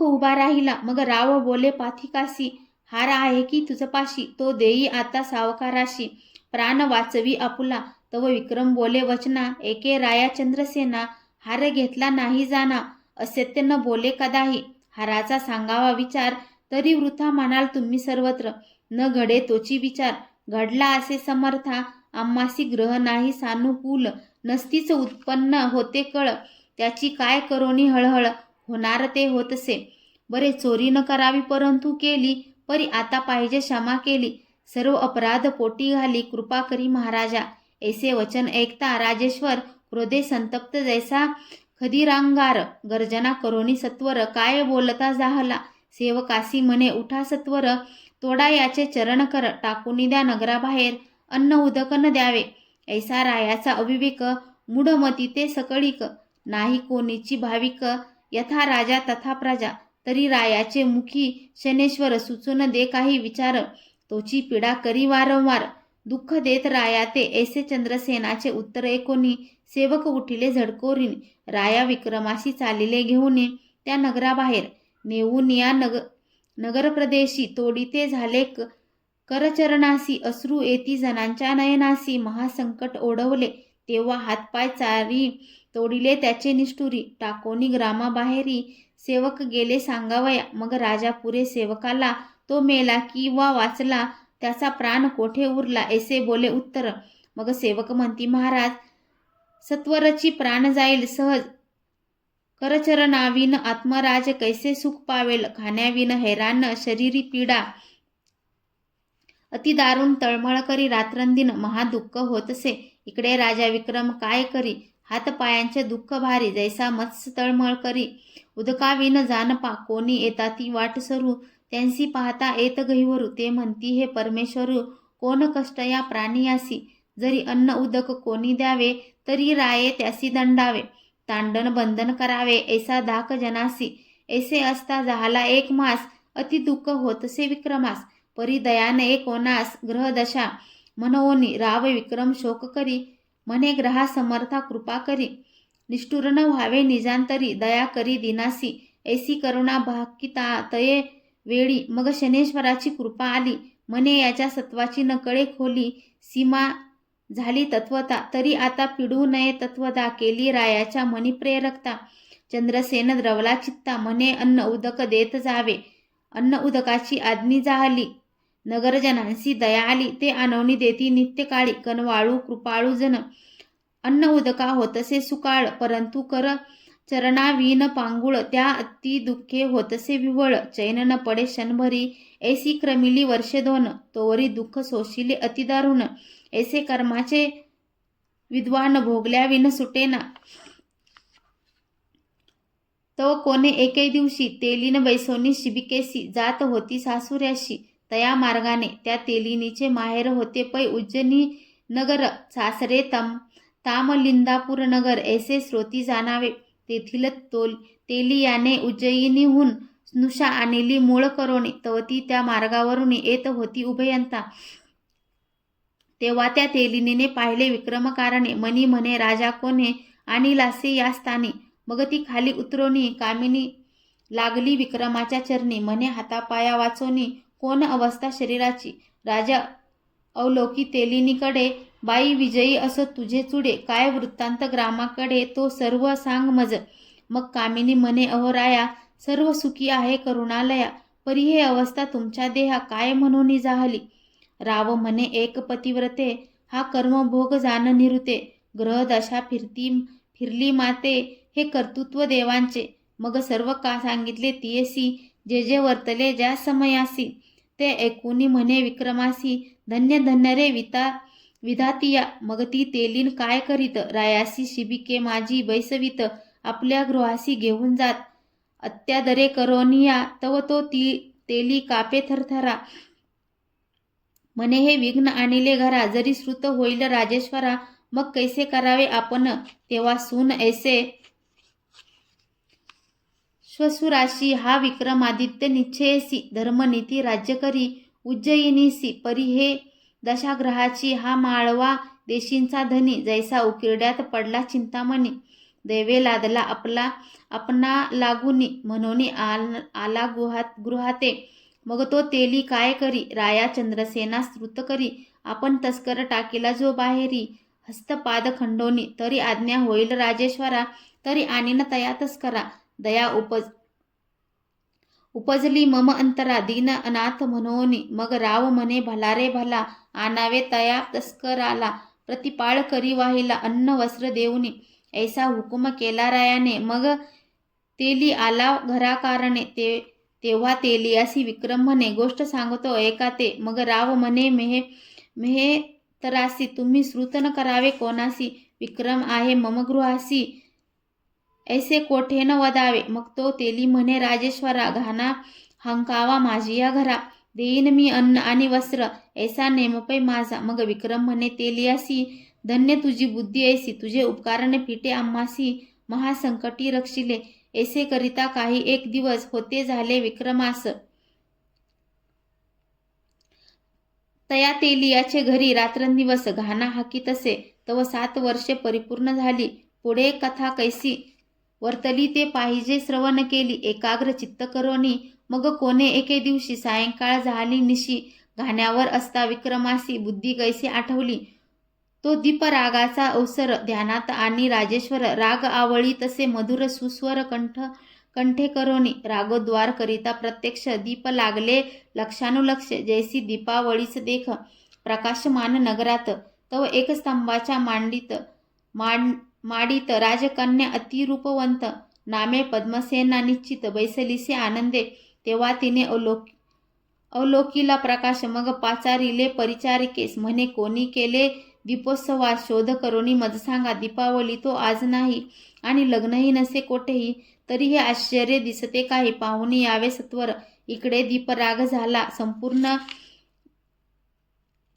उभा राहिला. मग राव बोले पाथिकासी, हार आहे की तुझपाशी, तो देई आता सावकाराशी. प्राण वाचवी आपुला. तव विक्रम बोले वचना, एके राया चंद्रसेना. हार घेतला नाही जाना, असत्य न बोले कदाही. हाराचा सांगावा विचार, तरी वृथा म्हणाल तुम्ही सर्वत्र. न घडे तोची विचार, घडला असे समर्था. आम्हासी ग्रह नाही सानुकूल, नसतीच उत्पन्न होते कळ. त्याची काय करोनी हळहळ, होणार ते होतसे. बरे चोरी न करावी परंतु केली, परी आता पाहिजे क्षमा केली. सर्व अपराध पोटी घाली, कृपा करी महाराजा. ऐसे वचन ऐकता राजेश्वर, क्रोधे संतप्त जैसा खदिरांगार गर्जना करोनी सत्वर काय बोलता जाहला. सेवकासी म्हणे उठा सत्वर, तोडा याचे चरण कर. टाकून द्या नगराबाहेर अन्न उदक न द्यावे. ऐसा रायाचा अविवेक, मूढमती ते सकळीक. नाही कोणीची भाविक, यथा राजा तथा प्रजा. तरी रायाचे मुखी शनेश्वर, सुचून दे काही विचार. तोची पीडा करी वारंवार, दुःख देत राया ते. ऐसे चंद्रसेनाचे उत्तर ऐकोनी, सेवक उठिले झडकोरीन. राया विक्रमाशी चालिले घेऊन त्या नगराबाहेर. नेऊन या नगरप्रदेशी, तोडिते झाले करचरणासी. अश्रू येती जनांच्या नयनासी. महासंकट ओढवले तेव्हा हातपाय चारी, तोडिले त्याचे निष्ठुरी. टाकोनी ग्रामाबाहेरी, सेवक गेले सांगावया. मग राजा पुरे सेवकाला, तो मेला की वा वाचला, त्याचा प्राण कोठे उरला. ऐसे बोले उत्तर. मग सेवक म्हणती महाराज, सत्वरची प्राण जाईल सहज. करचरणाविन आत्मराज कैसे सुख पावेल. खाण्याविन हैराण शरीरी पीडा. अति दारुण तळमळ करी रात्रंदिन, महादुःख होतसे. इकडे राजा विक्रम काय करी, हातपायांचे दुःख भारी. जैसा मत्स्य तळमळ करी, उदकाविन जानपा. कोणी येता ती वाट सरू, त्यांसी पाहता येत गहिवरू. ते म्हणती हे परमेश्वरू, कोण कष्ट या प्राणियासी. जरी अन्न उदक कोणी द्यावे, तरी राये त्यासी दंडावे. तांडण बंधन करावे, ऐसा धाक जनासी. ऐसे असता झाला एक मास, अति दुःख होतसे विक्रमास. परी दयाने एक कोणास ग्रहदशा, म्हणोनी राव विक्रम शोक करी. म्हणे ग्रहा समर्था कृपा करी, निष्ठुर न व्हावे निजांतरी. दया करी दिनासी, ऐसी करुणा भाकिता तये वेळी. मग शनेश्वराची कृपा आली, म्हणे याच्या सत्वाची नकळे खोली. सीमा झाली तत्वता, तरी आता पिडू नये तत्वदा. केली रायाच्या मनी प्रेरकता, चंद्रसेन द्रवला चित्ता. म्हणे अन्न उदक देत जावे, अन्न उदकाची आज्ञा जाहली. नगरजनांसी दया आली, ते आणवणी देती नित्यकाळी. कनवाळू कृपाळू जन, अन्न उदका होतसे सुकाळ. परंतु कर चरणाविन पांगुळ, त्या अति दुःखे होतसे विवळ. चैन न पडे क्षणभरी, ऐसी क्रमिली वर्षे दोन. तोवरी दुःख सोशिले अतिदारुण, ऐसे कर्माचे विद्वान भोगल्याविन सुटेना. तव कोणे एके दिवशी, तेलीन बैसोनी शिबिकेसी. जात होती सासुऱ्याशी, तया मार्गाने. त्या तेलिनीचे माहेर होते पै उज्जनी नगर. सासरे तामलिंदापूर नगर. ऐसे श्रोती जाणावे. तेथील तेलियाने उज्जयिनीहून स्नुषा आणली मूळ करोनी. तवती त्या मार्गावरून येत होती उभयंता. तेव्हा त्या तेलिनीने पाहिले विक्रमकारणे. मनी म्हणे राजा कोणे आणिलासे या स्थानी. मग ती खाली उतरोनी कामिनी लागली विक्रमाच्या चरणी. म्हणे हातापाया वाचोनी, कोण अवस्था शरीराची. राजा अवलोकी तेलिनीकडे, बाई विजयी असो तुझे चुडे. काय वृत्तांत ग्रामाकडे, तो सर्व सांग मज. मग कामिनी म्हणे अहो राया, सर्व सुखी आहे करुणालया. परी हे अवस्था तुमच्या देहा, काय म्हणून जाहली. राव म्हणे एक पतिव्रते, हा कर्मभोग जाण निरुते. ग्रहदशा फिरली माते, हे कर्तृत्व देवांचे. मग सर्व का सांगितले तियेसी, जे जे वर्तले ज्या समयासी. ते ऐकुनी म्हणे विक्रमासी, धन्य धन्य रे विधातिया. मग ती तेलीन काय करीत, रायासी शिबिके माझी बैसवीत. आपल्या गृहासी घेऊन जात, अत्यादरे करोनिया. तव तो तेली कापे थरथरा. म्हणे हे विघ्न आणिले घरा, जरी श्रुत होईल राजेश्वरा. मग कैसे करावे आपण, तेव्हा सून ऐसे श्वशुराशी. हा विक्रमादित्य निश्चयसी, धर्मनीती राज्य करी उज्जयिनीसी. परी हे दशाग्रहाची, हा माळवा देशींचा धनी. जैसा उकिरड्यात पडला चिंतामणी, दैवे लादला आपणा लागुनी. म्हणून आला गृहाते. मग तो तेली काय करी, राया चंद्रसेना स्तुत करी. आपण तस्कर टाकीला जो बाहेरी, हस्तपाद खंडोनी. तरी आज्ञा होईल राजेश्वरा, तरी आणीन तया तस्करा. दया उपजली मम अंतरा, दीन अनाथ म्हणोनी. मग राव म्हणे भला रे भला, आणावे तया तस्कराला. प्रतिपाळ करी वाहिला, अन्न वस्त्र देऊनी. ऐसा हुकुम केला रायाने. मग तेली आला घराकारणे. तेव्हा तेलियासी विक्रम म्हणे, गोष्ट सांगतो ऐका ते. मग राव म्हणे मेहे तरासी, तुम्ही श्रुत न करावे कोणासी. विक्रम आहे मम गृहासी, ऐसे कोठे न वदावे. मग तो तेली म्हणे, राजेश्वरा, घाना हंकावा माझी या घरा, देईन मी अन्न आणि वस्त्र, ऐसा नेमपै माझा. मग विक्रम म्हणे, तेलियासी, धन्य तुझी बुद्धी ऐसी, तुझे उपकारने फिटे आम्हासी महासंकटी रक्षिले. ऐसे करिता काही एक दिवस होते झाले विक्रमास. तया तेलियाचे घरी रात्रंदिवस घाना हाकीतसे. तव 7 वर्षे परिपूर्ण झाली. पुढे कथा कैसी वर्तली ते पाहिजे श्रवण केली एकाग्र चित्त करोनी. मग कोणे एके दिवशी सायंकाळ झाली निशी, घाण्यावर असता विक्रमासी बुद्धी कैसी आठवली. तो दीपरागाचा अवसर ध्यानात आणि राजेश्वर राग आवळी तसे मधुर सुस्वर कंठे करोनी. रागोद्वार करिता प्रत्यक्ष दीप लागले लक्षानुलक्ष, जैसी दीपावळीच देख प्रकाशमान नगरात. तव एक स्तंभाच्या माडीत राजकन्या अतिरूपवंत, नामे पद्मसेना निश्चित, बैसलीसे आनंदे. तेव्हा तिने अवलोकिला प्रकाश. मग पाचारिले परिचारिकेस, म्हणे, कोणी केले दीपोत्सवात शोध करोनी मज सांगा. दीपावली तो आज नाही आणि लग्नही नसे कोठेही, तरी हे आश्चर्य दिसते काही. पाहुणी यावे सत्वर. इकडे दीपराग झाला संपूर्ण,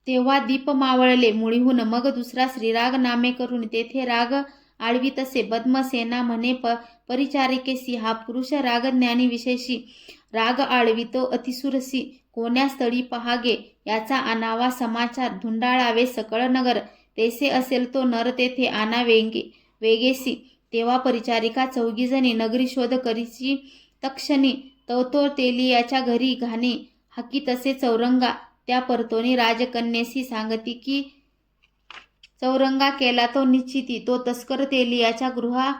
तेव्हा दीप मावळले मुळीहून. मग दुसरा श्रीराग नामे करून तेथे राग आळवी तसे. पद्मसेना म्हणे परिचारिकेसी, हा पुरुष रागज्ञानी विशेषी, राग आळवितो अतिसुरसी. कोण्या स्थळी पहागे याचा आणावा समाचार, धुंडाळावे सकळ नगर, तैसे असेल तो नर तेथे आणा वेगेसी. तेव्हा परिचारिका 4 जणी नगरी शोध करीची तक्षणी. तो तेलियाच्या घरी घाणी हाकी तसे चौरंगा. त्या परतोनी राजकन्येसी सांगती की चौरंगा केला तो निश्चिती. तो तस्कर तेलियाच्या गृहा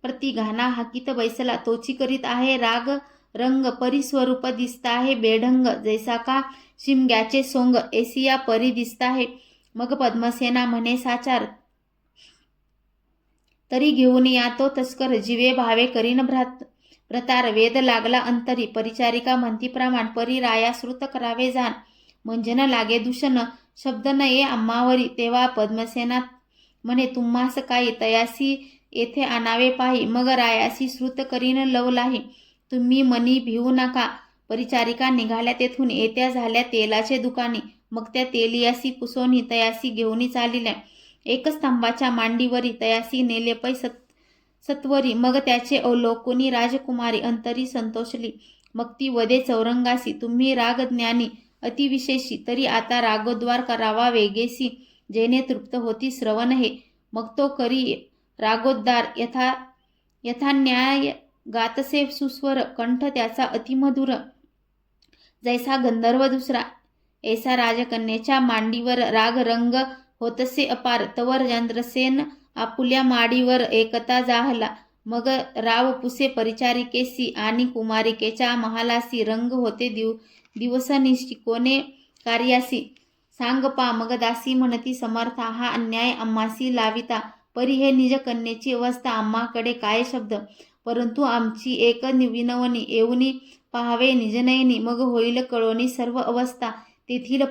प्रति घाना हाकीत बैसला. तोची करीत आहे राग रंग, परिस्वरूप दिसता आहे बेढंग, जैसा का शिमग्याचे सोंग, एसिया परी दिसता आहे. मग पद्मसेना म्हणे, साचार तरी घेऊन या तो तस्कर, जीवे भावे करीन भ्रतार. वेद लागला अंतरी. परिचारिका म्हणती प्रमाण, परी राया श्रुत करावे जाण, म्हणजे न लागे दूषण, शब्द न ये आम्हावरी. तेव्हा पद्मसेना म्हणे, तुम्हास काही तयासी येथे आणावे पाही, मग रायासी श्रुत करीन लवलाही. तुम्ही मनी भिवू नका. परिचारिका निघाल्या तेथून. येत्या झाल्या तेलाचे दुकानी. मग त्या तेलियासी पुसोनी तयासी घेऊनी चालिल्या. एक स्तंभाच्या मांडीवरी तयासी नेले पै सत्वरी. मग त्याचे अवलोकुनी राजकुमारी अंतरी संतोषली. मग ती वदे चौरंगासी, तुम्ही रागज्ञानी अतिविशेषी, तरी आता रागोद्वार करावा वेगेसी, जेणे तृप्त होती श्रवण हे. मग तो करी रागोद्धार यथा न्याय, गातसे सुस्वर, कंठ त्याचा अतिमधुर, जैसा गंधर्व दुसरा. ऐसा राजकन्येच्या मांडीवर राग रंग होतसे अपार. तवर चंद्रसेन आपुल्या माडीवर एकता जाहला. मग राव पुसे परिचारिकेसी आणि कुमारिकेच्या महालासी. रंग होते दिवसनिशी, कोणे कार्यासी सांग पा. मग दासी म्हणती समर्था, हा अन्याय आम्हासी लाविता. परी हे निज कन्येची अवस्था, आम्हाकडे काय शब्द, परंतु आमची एक विनवणी, येऊनी पाहावे निजनयनी, मग होईल कळोनी सर्व अवस्था. तेथील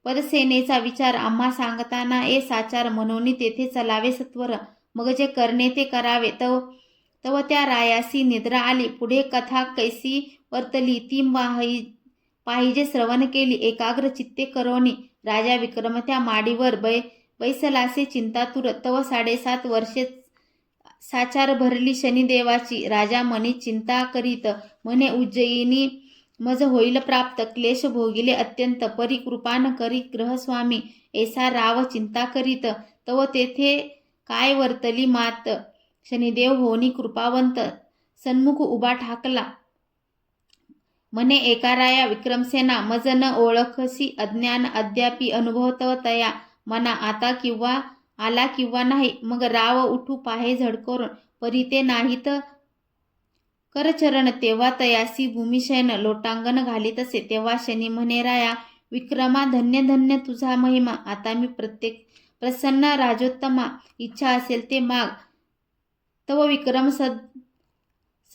पदसेनेचा विचार आम्हा सांगताना ए साचार, म्हणून तेथे चलावे सत्वर. मग जे करणे ते करावे. तव त्या रायासी निद्रा आली. पुढे कथा कैसी वर्तली ती पाहिजे श्रवण केली एकाग्र चित्ते करोनी. राजा विक्रम त्या माडीवर बैसलासे चिंतातुर. तव 7.5 वर्षे साचार भरली शनिदेवाची. राजा मनी चिंता करीत, म्हणे, उज्जयिनी मज होईल प्राप्त. क्लेश भोगिले अत्यंत, परी कृपान करी ग्रहस्वामी. ऐसा राव चिंता करीत, तव तेथे काय वर्तली मात. शनिदेव होनी कृपावंत, सन्मुख उभा ठाकला. म्हणे, एका राया विक्रमसेना, मज न ओळखसी अज्ञान अद्यापि अनुभवतव तया मना. आता किंवा आला किंवा नाही. मग राव उठू पाहे झडकरून, परी ते नाहीत करचरण. तेव्हा तयासी भूमिशयन लोटांगण घालीतसे. तेव्हा शनी म्हणे, राया विक्रमा, धन्य धन्य तुझा महिमा. आता मी प्रसन्न राजोत्तमा, इच्छा असेल ते माग. तव विक्रम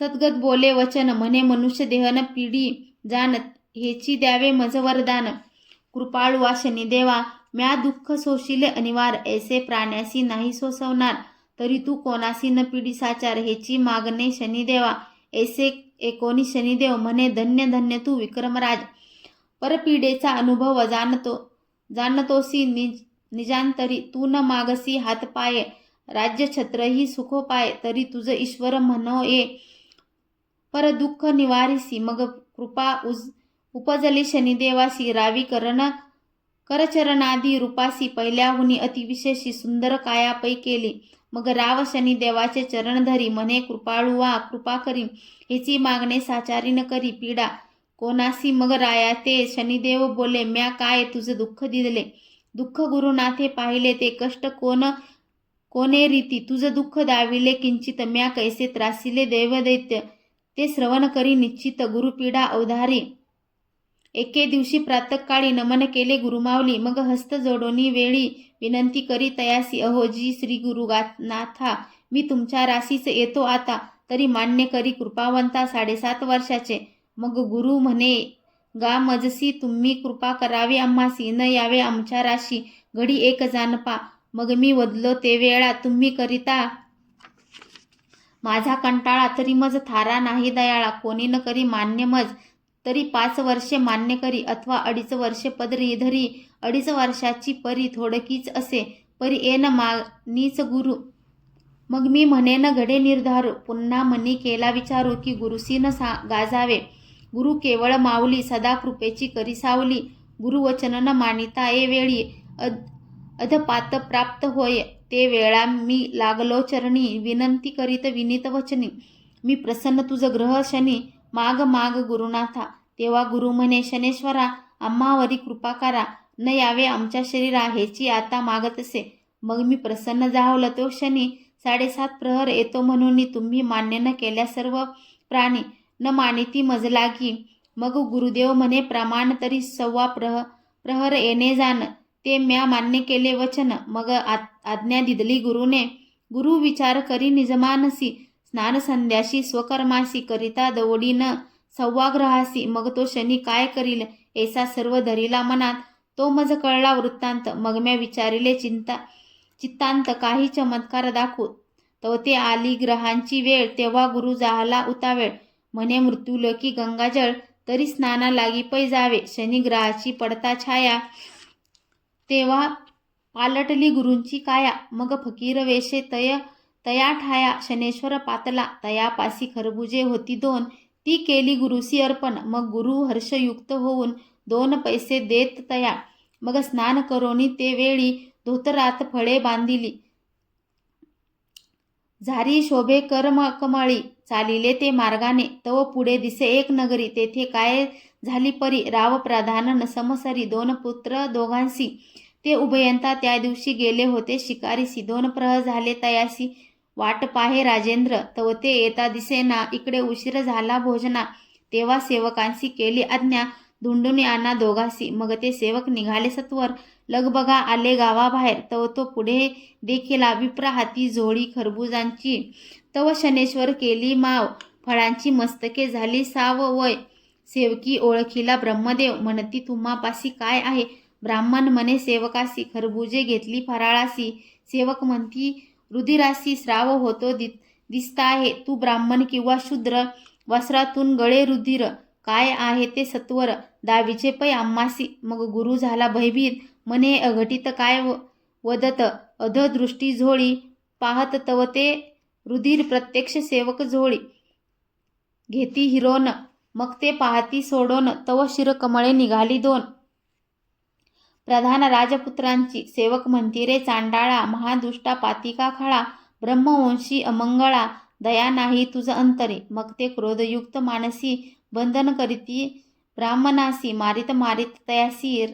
सद्गत बोले वचन, म्हणे, मनुष्य देहन पिढी जाण, हेची द्यावे मज वरदान. कृपाळुआ शनिदेवा, म्या दुःख सोशिले अनिवार, ऐसे प्राण्यासी नाही सोसवणार. तरी तू कोणासी न पिढी साचार हेची मागणे शनिदेवा. ऐसे एकोणी शनिदेव म्हणे धन्य धन्य तू विक्रमराज. परपीडेचा अनुभव जाणतोसी निजांतरी. तू न मागसी हातपाय राज्य छत्रही सुखोपाय. तरी तुझ ईश्वर म्हणो ये पर दुःख निवारिसी. मग कृपा उपजली शनिदेवासी. रावी करचरणादी रूपासी. पहिल्याहुनी अतिविशेषी सुंदर काया पै केली. मग राव शनिदेवाचे चरण धरी म्हणे कृपाळुवा कृपा करी. हेची मागणे साचारीन करी पीडा कोणासी. मग राया ते शनिदेव बोले म्या काय तुझ दुःख दिले. दुःख गुरुनाथे पाहिले ते कष्ट कोणे रीती. तुझ दुःख दाविले किंचित म्या कैसे त्रासिले दैवदैत्य. ते श्रवण करी निश्चित गुरुपीडा अवधारी. एके दिवशी प्रातःकाळी नमन केले गुरुमाऊली. मग हस्त जोडोनी वेळी विनंती करी तयासी. अहोजी श्री गुरुनाथा मी तुमच्या राशीच येतो आता. तरी मान्य करी कृपावंता 7.5 वर्षाचे. मग गुरु म्हणे गा मजसी तुम्ही कृपा करावी आम्हासी. न यावे आमच्या राशी घडी एक जानपा. मग मी वदलो ते वेळा तुम्ही करिता माझा कंटाळा. तरी मज थारा नाही दयाळा. कोणी न करी मान्य मज. तरी 5 वर्षे मान्य करी अथवा 2.5 वर्षे पदरी धरी. 2.5 वर्षाची परी थोडकीच असे. परी येन मानीच गुरु. मग मी म्हणेन घडे निर्धारू. पुन्हा मनी केला विचारू की गुरुसी न गाजावे. गुरु केवळ माऊली सदा कृपेची करी सावली. गुरुवचन न मानिता ये वेळी अधपात प्राप्त होय. ते वेळा मी लागलो चरणी विनंती करीत विनीत वचनी. मी प्रसन्न तुझ ग्रह शनी माग माग गुरुनाथा. तेव्हा गुरु म्हणे शनेश्वरा आम्हावरी कृपा करा. न यावे आमच्या शरीरा हेची आता मागतसे. मग मी प्रसन्न जावल तो शनी. 7.5 प्रहर येतो म्हणून तुम्ही मान्य न केल्या सर्व प्राणी. न मानिती मज लागी. मग गुरुदेव म्हणे प्रमाण तरी 1.25 प्रहर येणे जाण. ते म्या मान्य केले वचन. मग आज्ञा दिदली गुरुने. गुरु विचार करी निजमानसी. स्नान संध्याशी स्वकर्मासी करिता दवडीन 1.25 ग्रहासी. मग तो शनी काय करील ऐसा सर्व धरिला मनात. तो मज कळला वृत्तांत. मग म्या विचारिले चित्तांत काही चमत्कार दाखवू. तो ते आली ग्रहांची वेळ. तेव्हा गुरु झाला उतावेळ. म्हणे मृत्यूलोकी गंगाजळ. तरी स्नाना लागी पै जावे. शनी ग्रहाची पडता छाया. तेव्हा पालटली गुरूंची काया. मग फकीर वेशे तया ठाया. शनेश्वर पातला. तयापासी खरबुजे होती 2. ती केली गुरुसी अर्पण. मग गुरु हर्षयुक्त होऊन 2 पैसे देत तया. मग स्नान करोनी ते वेळी धोतरात फळे बांधिली. झारी शोभे कमळी. चालिले ते मार्गाने. तव पुढे दिसे एक नगरी. तेथे काय झाली परी. राव प्रधान समसरी. 2 पुत्र दोघांसी. ते उभयंता त्या दिवशी गेले होते शिकारीसी. 2 प्रहर झाले तयासी. वाट पाहे राजेंद्र. तव ते येता दिसेना. इकडे उशीर झाला भोजना. तेव्हा सेवकांसी केली आज्ञा धुंडून आणा दोघांसी. मग ते सेवक निघाले सत्वर. लगबगा आले गावाबाहेर. तव तो पुढे देखिला विप्र हाती झोळी खरबुजांची. तव शनेश्वर केली माव. फळांची मस्तके झाली साव वय. सेवकी ओळखीला ब्रह्मदेव. म्हणती तुम्हापासी काय आहे. ब्राह्मण म्हणे सेवकासी खरबुजे घेतली फराळासी. सेवक म्हणती रुधिरासी स्राव होतो दिसता आहे. तू ब्राह्मण किंवा शूद्र. वस्त्रातून गळे रुधिर. काय आहे ते सत्वर दावीचे पै आम्हासी. मग गुरु झाला भयभीत. म्हणे अघटित काय वदत. अधदृष्टी झोळी पाहत तव ते रुधिर. प्रत्यक्ष सेवक झोळी घेती हिरोन. मग ते पाहती सोडोन. तव शिरकमळे निघाली 2 प्रधान राजपुत्रांची. सेवक म्हणती रे चांडाळा. महादुष्टा पातिका खळा. ब्रह्मवंशी अमंगळा. दया नाही तुझ अंतरी. मग ते क्रोधयुक्त मानसी बंधन करीती ब्राह्मणासी. मारित तयासी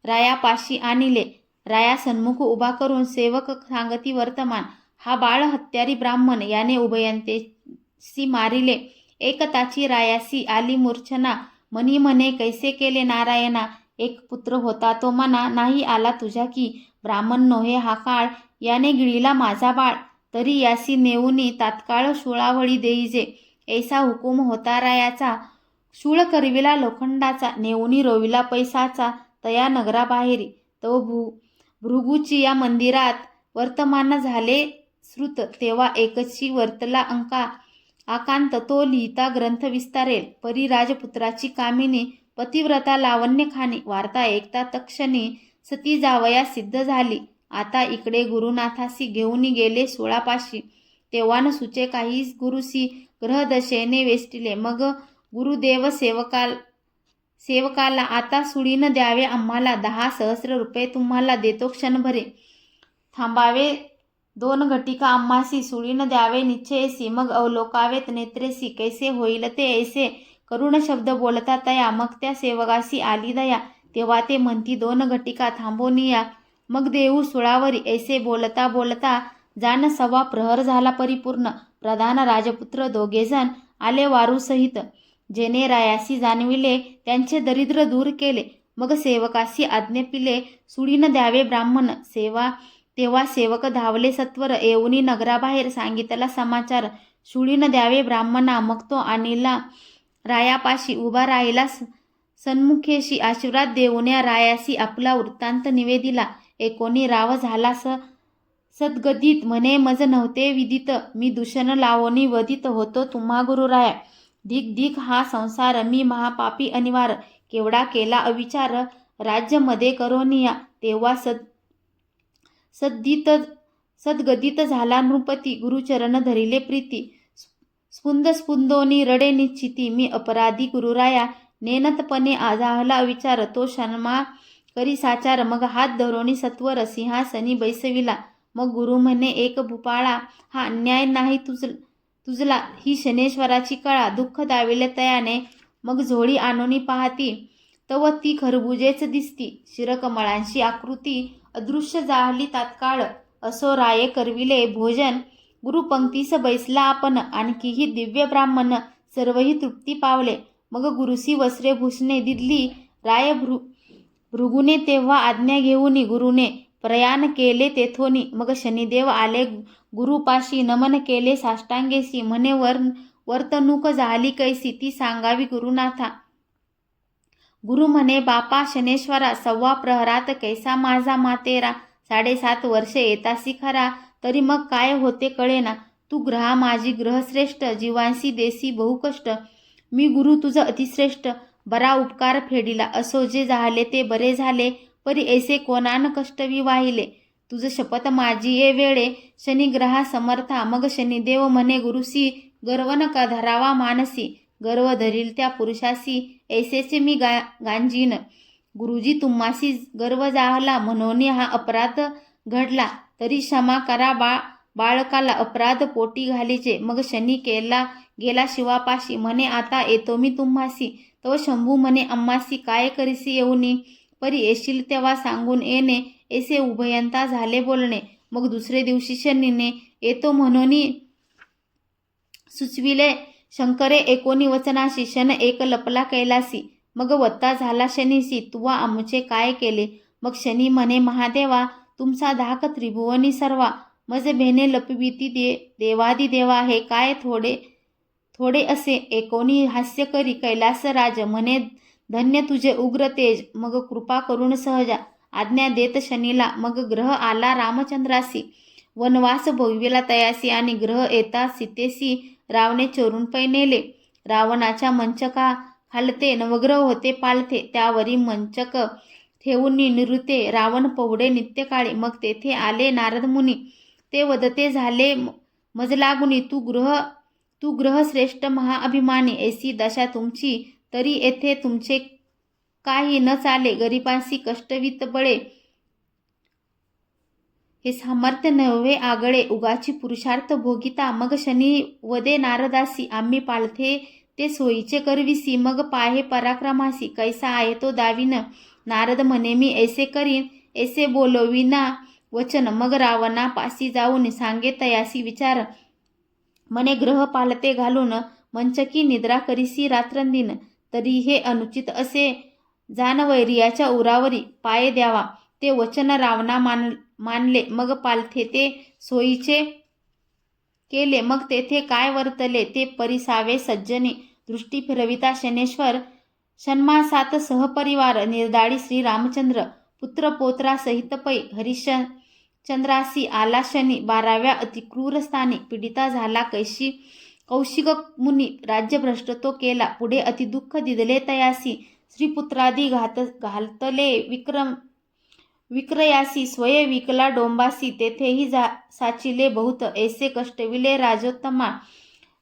रायापाशी आणिले. राया सन्मुख उभा करून सेवक सांगती वर्तमान. हा बाळ हत्यारी ब्राह्मण. याने उभयंतेसी मारिले. एकताची रायासी आली मूर्छना. मनी म्हणे कैसे केले नारायणा. एक पुत्र होता तो मना. नाही आला तुझ्या की. ब्राह्मण नोहे हा काळ. याने गिळीला माझा बाळ. तरी यासी नेऊनी तात्काळ शूळावळी देईजे. ऐसा हुकूम होता रायाचा. शूळ करविला लोखंडाचा. नेऊनी रोविला पैसाचा तया नगराबाहेरी. तो भृगूची या मंदिरात वर्तमान झाले श्रुत तेव्हा एकची वर्तला आकांत तो लिहिता ग्रंथ विस्तारेल. परी राजपुत्राची कामिनी पतिव्रता लावण्य खाणी वार्ता ऐकता तक्षणी सती जावया सिद्ध झाली. आता इकडे गुरुनाथासी घेऊन गेले सुळापाशी. तेव्हा न सुचे काही गुरुसी ग्रहदशेने वेष्टिले. मग गुरुदेव सेवकाला आता सुळीनं द्यावे आम्हाला 10,000 रुपये तुम्हाला देतो क्षणभरे. थांबावे 2 घटिका आम्हासी सुळीनं द्यावे निश्चयसी. मग अवलोकावेत नेत्रेसी कैसे होईल ते ऐसे करुण शब्द बोलता तया. मग त्या सेवकासी आली दया तेव्हा ते म्हणती 2 घटिका थांबवनिया. मग देऊ सुळावरी ऐसे बोलता बोलता जाण 1.25 प्रहर झाला परिपूर्ण. प्रधान राजपुत्र दोघेजण आले वारूसहित. जेने रायासी जाणविले त्यांचे दरिद्र दूर केले. मग सेवकासी आज्ञेपिले सुळीनं द्यावे ब्राह्मण. तेव्हा सेवक धावले सत्वर येऊनी नगराबाहेर सांगितला समाचार. सुळीनं द्यावे ब्राह्मणा. मग तो आणिला रायापाशी उभा राहिला सन्मुखेशी. आशीर्वाद देऊन्या रायासी आपला वृत्तांत निवेदिला. एकोणी राव झाला सद्गदित म्हणे मज नव्हते विदित. मी दूषण लावोनी वदित होतो तुम्हा गुरुराया. धिक धिक हा संसार मी महापापी अनिवार. केवढा केला अविचार राज्य मध्ये करोनिया. तेव्हा सद्गदित झाला नृपती. गुरुचरण धरिले प्रीती. स्पुंदोनी रडे निश्चिती. मी अपराधी गुरुराया. नेनतपणे जाहला अविचार तो क्षमा करी साचार. मग हात धरोनी सत्वर सिंहासनी बैसविला. मग गुरु म्हणे एक भूपाळा हा अन्याय नाही तुझला. ही शनेश्वराची कळा दुःख दाविले तयाने. मग झोळी आणूनी पाहती तव ती खरबुजेच दिसती. शिरकमळांची आकृती अदृश्य जाहली तात्काळ. असो राये करविले भोजन गुरुपंक्तीस बैसला आपण. आणखीही दिव्य ब्राह्मण सर्वही तृप्ती पावले. मग गुरुसी वस्त्रे भूषणे दिली राय भृगुने. तेव्हा आज्ञा घेऊनी गुरुने प्रयाण केले तेथोनी. मग शनिदेव आले गुरुपाशी नमन केले साष्टांगेसी. म्हणे वर्तणूक झाली कैसी ती सांगावी गुरुनाथा. गुरु म्हणे बापा शनेश्वरा 1.25 प्रहरात कैसा माझा मातेरा. 7.5 वर्षे येतासी खरा तरी मग काय होते कळेना. तू ग्रहा माझी ग्रहश्रेष्ठ जीवांसी देसी बहुकष्ट. मी गुरु तुझ अतिश्रेष्ठ बरा उपकार फेडिला. असो जे झाले ते बरे झाले परी ऐसे कोणान कष्टवी वाहिले. तुझ शपथ माझी ये वेळे शनिग्रहा समर्था. मग शनिदेव म्हणे गुरुसी गर्व न धरावा मानसी. गर्व धरील त्या पुरुषासी ऐसेचे मी गांजीन. गुरुजी तुम्हासी गर्व जाहला म्हणून हा अपराध घडला. तरी क्षमा करा बाळकाला अपराध पोटी घालीचे. मग शनी गेला शिवापाशी. म्हणे आता येतो मी तुम्हासी. तो शंभू म्हणे अम्मासी काय करीसी येऊनी. परी येशील तेव्हा सांगून येणे ऐसे उभयंता झाले बोलणे. मग दुसरे दिवशी शनीने येतो म्हणून सुचविले शंकरे. एकोणी वचनाशी शन एक लपला कैलासी. मग वत्ता झाला शनीसी तुवा आमचे काय केले. मग शनी म्हणे महादेवा तुमचा धाक त्रिभुवनी सर्वा. मज भेने लपविती देवादी देवा हे काय थोडे असे. एकोणी हास्य करी कैलासराज म्हणे धन्य तुझे उग्र तेज. मग कृपा करून सहजा आज्ञा देत शनीला. मग ग्रह आला रामचंद्रासी. वनवास भोगविला तयासी. आणि ग्रह येता सीतेसी रावणे चोरून पै नेले. रावणाच्या मंचका खालते नवग्रह होते पालथे. त्यावरी मंचक ठेवून निरुते रावण पहुडे नित्यकाळी. मग तेथे आले नारद मुनी ते वदते झाले मजलागुनी. तू ग्रह श्रेष्ठ महाअभिमानी. ऐसी दशा तुमची तरी येथे तुमचे काही न चाले. गरिबांसी कष्टवित बळे हे सामर्थ्य नव्हे आगळे. उगाची पुरुषार्थ भोगिता. मग शनी वदे नारदासी आम्ही पालथे ते सोयीचे करविसी. मग पाहे पराक्रमासी कैसा आहे तो दाविन. नारद म्हणे मी ऐसे करीन ऐसे बोलविना वचन. मग रावणा पासी जाऊन सांगे तयासी विचार. म्हणे ग्रह पालते घालून मंचकी निद्रा करीसी रात्रंदिन. तरी हे अनुचित असे जानवैरियाच्या उरावरी पाय द्यावा. ते वचन रावणा मानले. मग पालथे ते सोयीचे केले. मग तेथे काय वर्तले ते परिसावे सज्जनी. दृष्टी फिरविता शनेश्वर षण्मासात सहपरिवार निर्दाळी श्री रामचंद्र पुत्र पोत्रा सहित पै चंद्रासी आला शनी 12व्या अतिक्रूर स्थानी पीडिता झाला कौशिक मुनी राज्यभ्रष्ट तो केला पुढे अतिदुःख दिदले तयासी श्रीपुत्रादी घालतले विक्रयासी स्वये विकला डोंबासी तेथेही साचिले बहुत ऐसे कष्टविले राजोत्तमा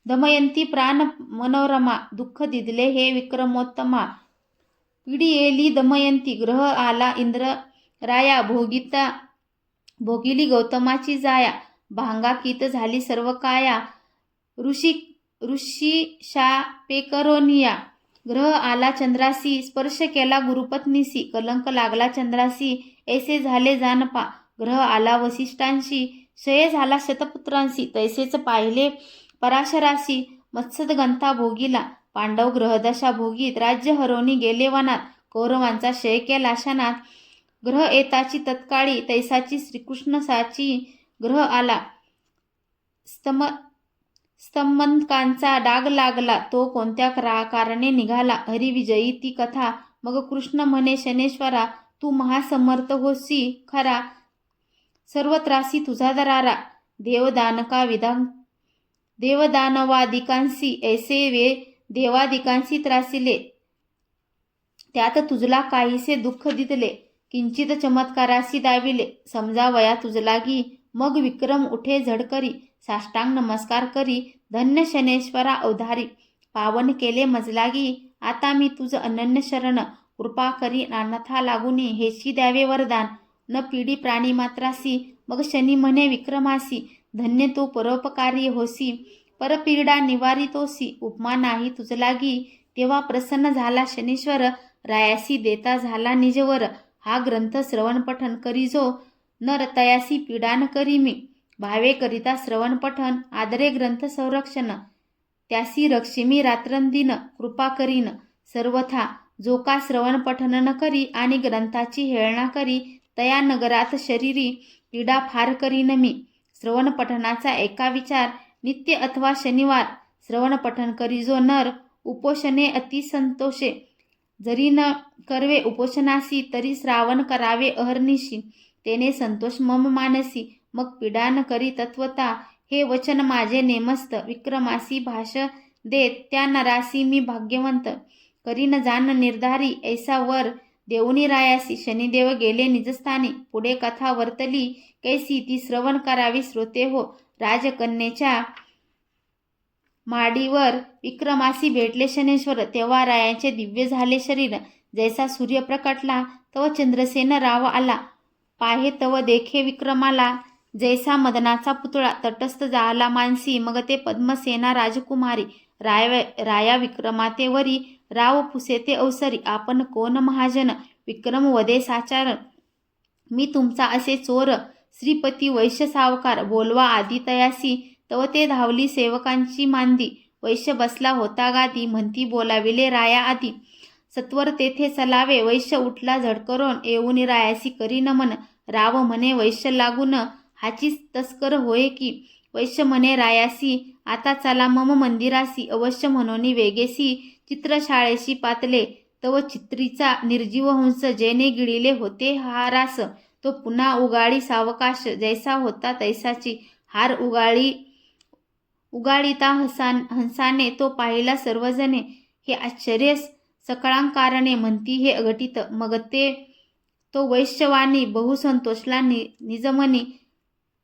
दमयंती प्राण मनोरमा दुःख दिदले हे विक्रमोत्तमा पिडियेली दमयंती ग्रह आला इंद्र राया भोगिली गौतमाची जाया भांगाकीत झाली सर्व काया ऋषी शापेकरोनिया ग्रह आला चंद्रासी स्पर्श केला गुरुपत्नीसी कलंक लागला चंद्रासी ऐसे झाले जानपा ग्रह आला वसिष्ठांशी क्षय झाला शतपुत्रांशी तैसेच पाहिले पराशरासी मत्सदगंता भोगिला पांडव ग्रहदशा भोगीत राज्य हरवणी गेले वनात कौरवांचा क्षय केला शनात ग्रह येताची तत्काळी तैसाची श्रीकृष्णसाची ग्रह आला स्तंभकांचा डाग लागला तो कोणत्या कारणे निघाला हरिविजयी ती कथा मग कृष्ण म्हणे शनेश्वरा तू महासमर्थ होसी खरा सर्व त्रासी तुझा दरारा देवदानवादिकांसी ऐसे वे देवादिकांसी त्रासिले त्यात तुझला काहीसे दुःख दिदले किंचित चमत्कारासी दाविले समजावया तुझलागी मग विक्रम उठे झडकरी साष्टांग नमस्कार करी धन्य शनेश्वरा अवधारी पावन केले मजलागी आता मी तुझ अनन्य शरण कृपा करी नानथा लागुनी हेची द्यावे वरदान न पिढी प्राणी मात्रासी मग शनी म्हणे विक्रमासी धन्य तो परोपकारी होसी परपीडा निवारितोसी उपमा नाही तुझलागी तेव्हा प्रसन्न झाला शनीश्वर रायासी देता झाला निजवर हा ग्रंथ श्रवण पठन करी जो नर तयासी पीडान करी मी भावे करिता श्रवण पठन आदरे ग्रंथ संरक्षण त्यासी रक्षिमी रात्रंदिन कृपा करीन सर्वथा जो का श्रवण पठन न करी आणि ग्रंथाची हेळना करी तया नगरात शरीरी पीडा फार करीन मी श्रवण पठनाचा एका विचार नित्य अथवा शनिवार श्रवण पठन करी जो नर उपोषणे अति संतोषे जरी न करवे उपोषणासी तरी श्रावण करावे अहर्निशी तेने संतोष मम मानसी मग पीडा न करी तत्वता हे वचन माझे नेमस्त विक्रमासी भाष देत त्या नरासी मी भाग्यवंत करीन जान निर्धारी ऐसा वर देऊनी रायासी शनिदेव गेले निजस्थानी पुढे कथा वर्तली कैसी ती श्रवण करावी श्रोते हो राजकन्येच्या माडीवर विक्रमासी भेटले शनेश्वर तेव्हा रायाचे दिव्य झाले शरीर जैसा सूर्य प्रकटला तव चंद्रसेन राव आला पाहे तव देखे विक्रमाला जैसा मदनाचा पुतळा तटस्थ झाला मानसी मग ते पद्मसेना राजकुमारी राया विक्रमातेवरी राव पुसेते अवसरी आपण कोण महाजन विक्रम वदे साचार मी तुमचा असे चोर श्रीपती वैश्य सावकार बोलवा आदी तयासी तव ते धावली सेवकांची मांदी वैश्य बसला होता गादी म्हणती बोलाविले राया आदी सत्वर तेथे चलावे वैश्य उठला झडकरून येऊन रायासी करी नमन राव म्हणे वैश्य लागून हाची तस्कर होय की वैश्य म्हणे रायासी आता चला मम मंदिरासी अवश्य म्हणोनी वेगेसी चित्रशाळेशी पातले तव चित्रीचा निर्जीव हंस जेने गिळिले होते हारास तो पुन्हा उगाळी सावकाश जैसा होता तैसाची हार उगाळीता हंसाने तो पाहिला सर्वजणे हे आश्चर्य सकळांकारणे म्हणती हे अघटित मग ते तो वैश्यवाणी बहुसंतोषला निजमनी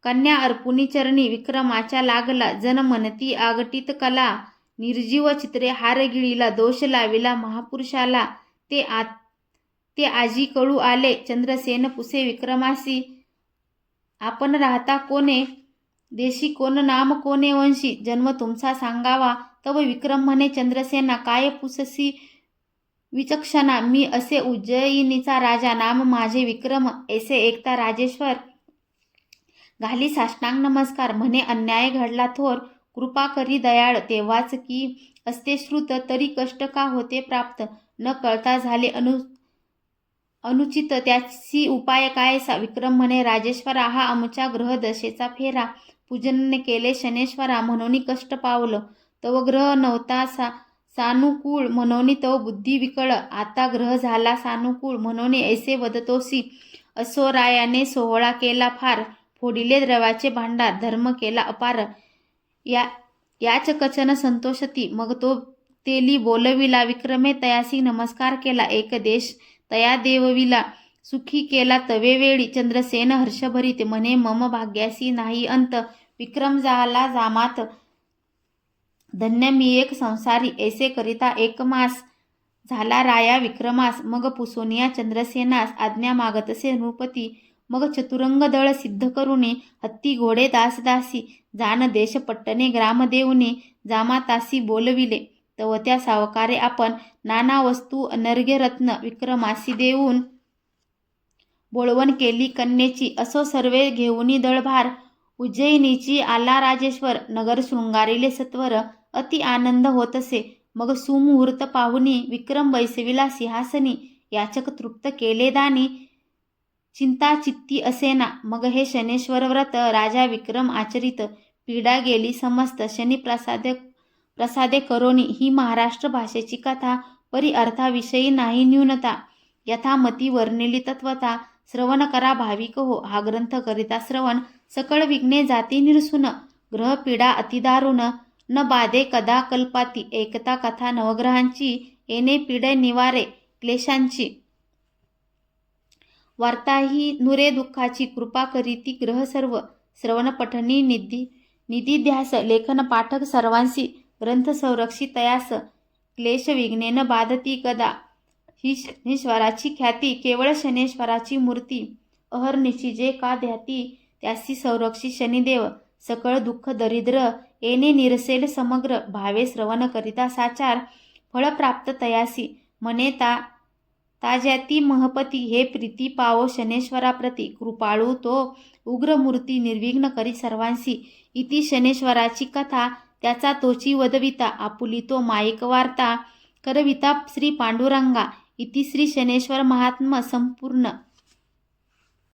कन्या अर्पुनी चरणी विक्रमाच्या लागला जन म्हणती आगटित कला निर्जीव चित्रे हार गिळीला दोष लाविला महापुरुषाला ते आजी कळू आले चंद्रसेन पुसे विक्रमासी आपण राहता कोणे देशी कोण नाम कोणे वंशी जन्म तुमचा सांगावा तव विक्रम म्हणे चंद्रसेना काय पुससी विचक्षणा मी असे उज्जयिनीचा राजा नाम माझे विक्रम ऐसे एकता राजेश्वर घाली साष्टांग नमस्कार म्हणे अन्याय घडला थोर कृपा करी दयाळ तेव्हाच की असते श्रुत तरी कष्ट का होते प्राप्त न कळता झाले अनुचित त्याची उपाय कायसा विक्रम म्हणे राजेश्वरा हा आमच्या ग्रह दशेचा फेरा पूजन केले शनेश्वरा म्हणून कष्ट पावलं तव ग्रह नव्हता सानुकूळ म्हणून तव बुद्धी विकळ आता ग्रह झाला सानुकूळ म्हणून ऐसे वदतोसी असो रायाने सोहळा केला फार फोडिले द्रवाचे भांडार, धर्म केला अपार. याच कचन संतोषती. मग तो तेली बोलविला, विक्रमे तयासी नमस्कार केला. एक देश तया देवविला, सुखी केला तवे वेळी. चंद्रसेन हर्षभरित, म्हणे मम भाग्यासी नाही अंत. विक्रम झाला जामात, धन्य मी एक संसारी. ऐसे करिता एक मास, झाला राया विक्रमास. मग पुसोनिया चंद्रसेनास, आज्ञा मागतसे नृपती. मग चतुरंग दळ सिद्ध करुणे, हत्ती घोडे दासदासी. जान देश पट्टणे ग्रामदेवने, जामातासी बोलविले. तव त्या सावकारे आपण, नाना वस्तू अनर्घ्य रत्न. विक्रमासी देऊन बोळवण केली कन्येची. असो सर्वे घेऊनी दळभार, उज्जयिनीची आला राजेश्वर. नगर शृंगारिले सत्वर, अति आनंद होतसे. मग सुमुहूर्त पाहुनी, विक्रम बैसविला सिंहासनी. याचक तृप्त केले दानी, चिंता चित्ती असेना. मग हे शनेश्वर व्रत, राजा विक्रम आचरित. पीडा गेली समस्त, शनी प्रसादे करोनी. ही महाराष्ट्र भाषेची कथा, परी अर्थाविषयी नाही न्यूनता. यथामती वर्णिली तत्वता, श्रवण करा भाविक हो. हा ग्रंथ करिता श्रवण, सकळ विघ्ने जाती निरसून. ग्रह पीडा अतिदारुण, न बाधे कदा कल्पाती. एकता कथा नवग्रहांची, येणे पीड निवारे क्लेशांची. वार्ता ही नुरे दुःखाची, कृपा करीती ग्रह सर्व. श्रवण पठणी निधिध्यास, लेखन पाठक सर्वांसी. ग्रंथ संरक्षी तयास, क्लेश विघ्नेन बाधती कदा. ही शनेश्वराची ख्याती, केवळ शनेश्वराची मूर्ती. अहर्निशी जे का ध्याती, त्यासी संरक्षी शनिदेव. सकळ दुःख दरिद्र, येणे निरसेल समग्र. भावे श्रवण करिता साचार, फळ प्राप्त तयासी. म्हणे ताज्याती महपती, हे प्रीती पावो शनेश्वराप्रती. कृपाळू तो उग्र मूर्ती, निर्विघ्न करी सर्वांसी. इति शनेश्वराची कथा, त्याचा तोची वदविता. आपुली तो माईक वार्ता, करविता श्री पांडुरंगा. इति श्री शनेश्वर महात्म संपूर्ण.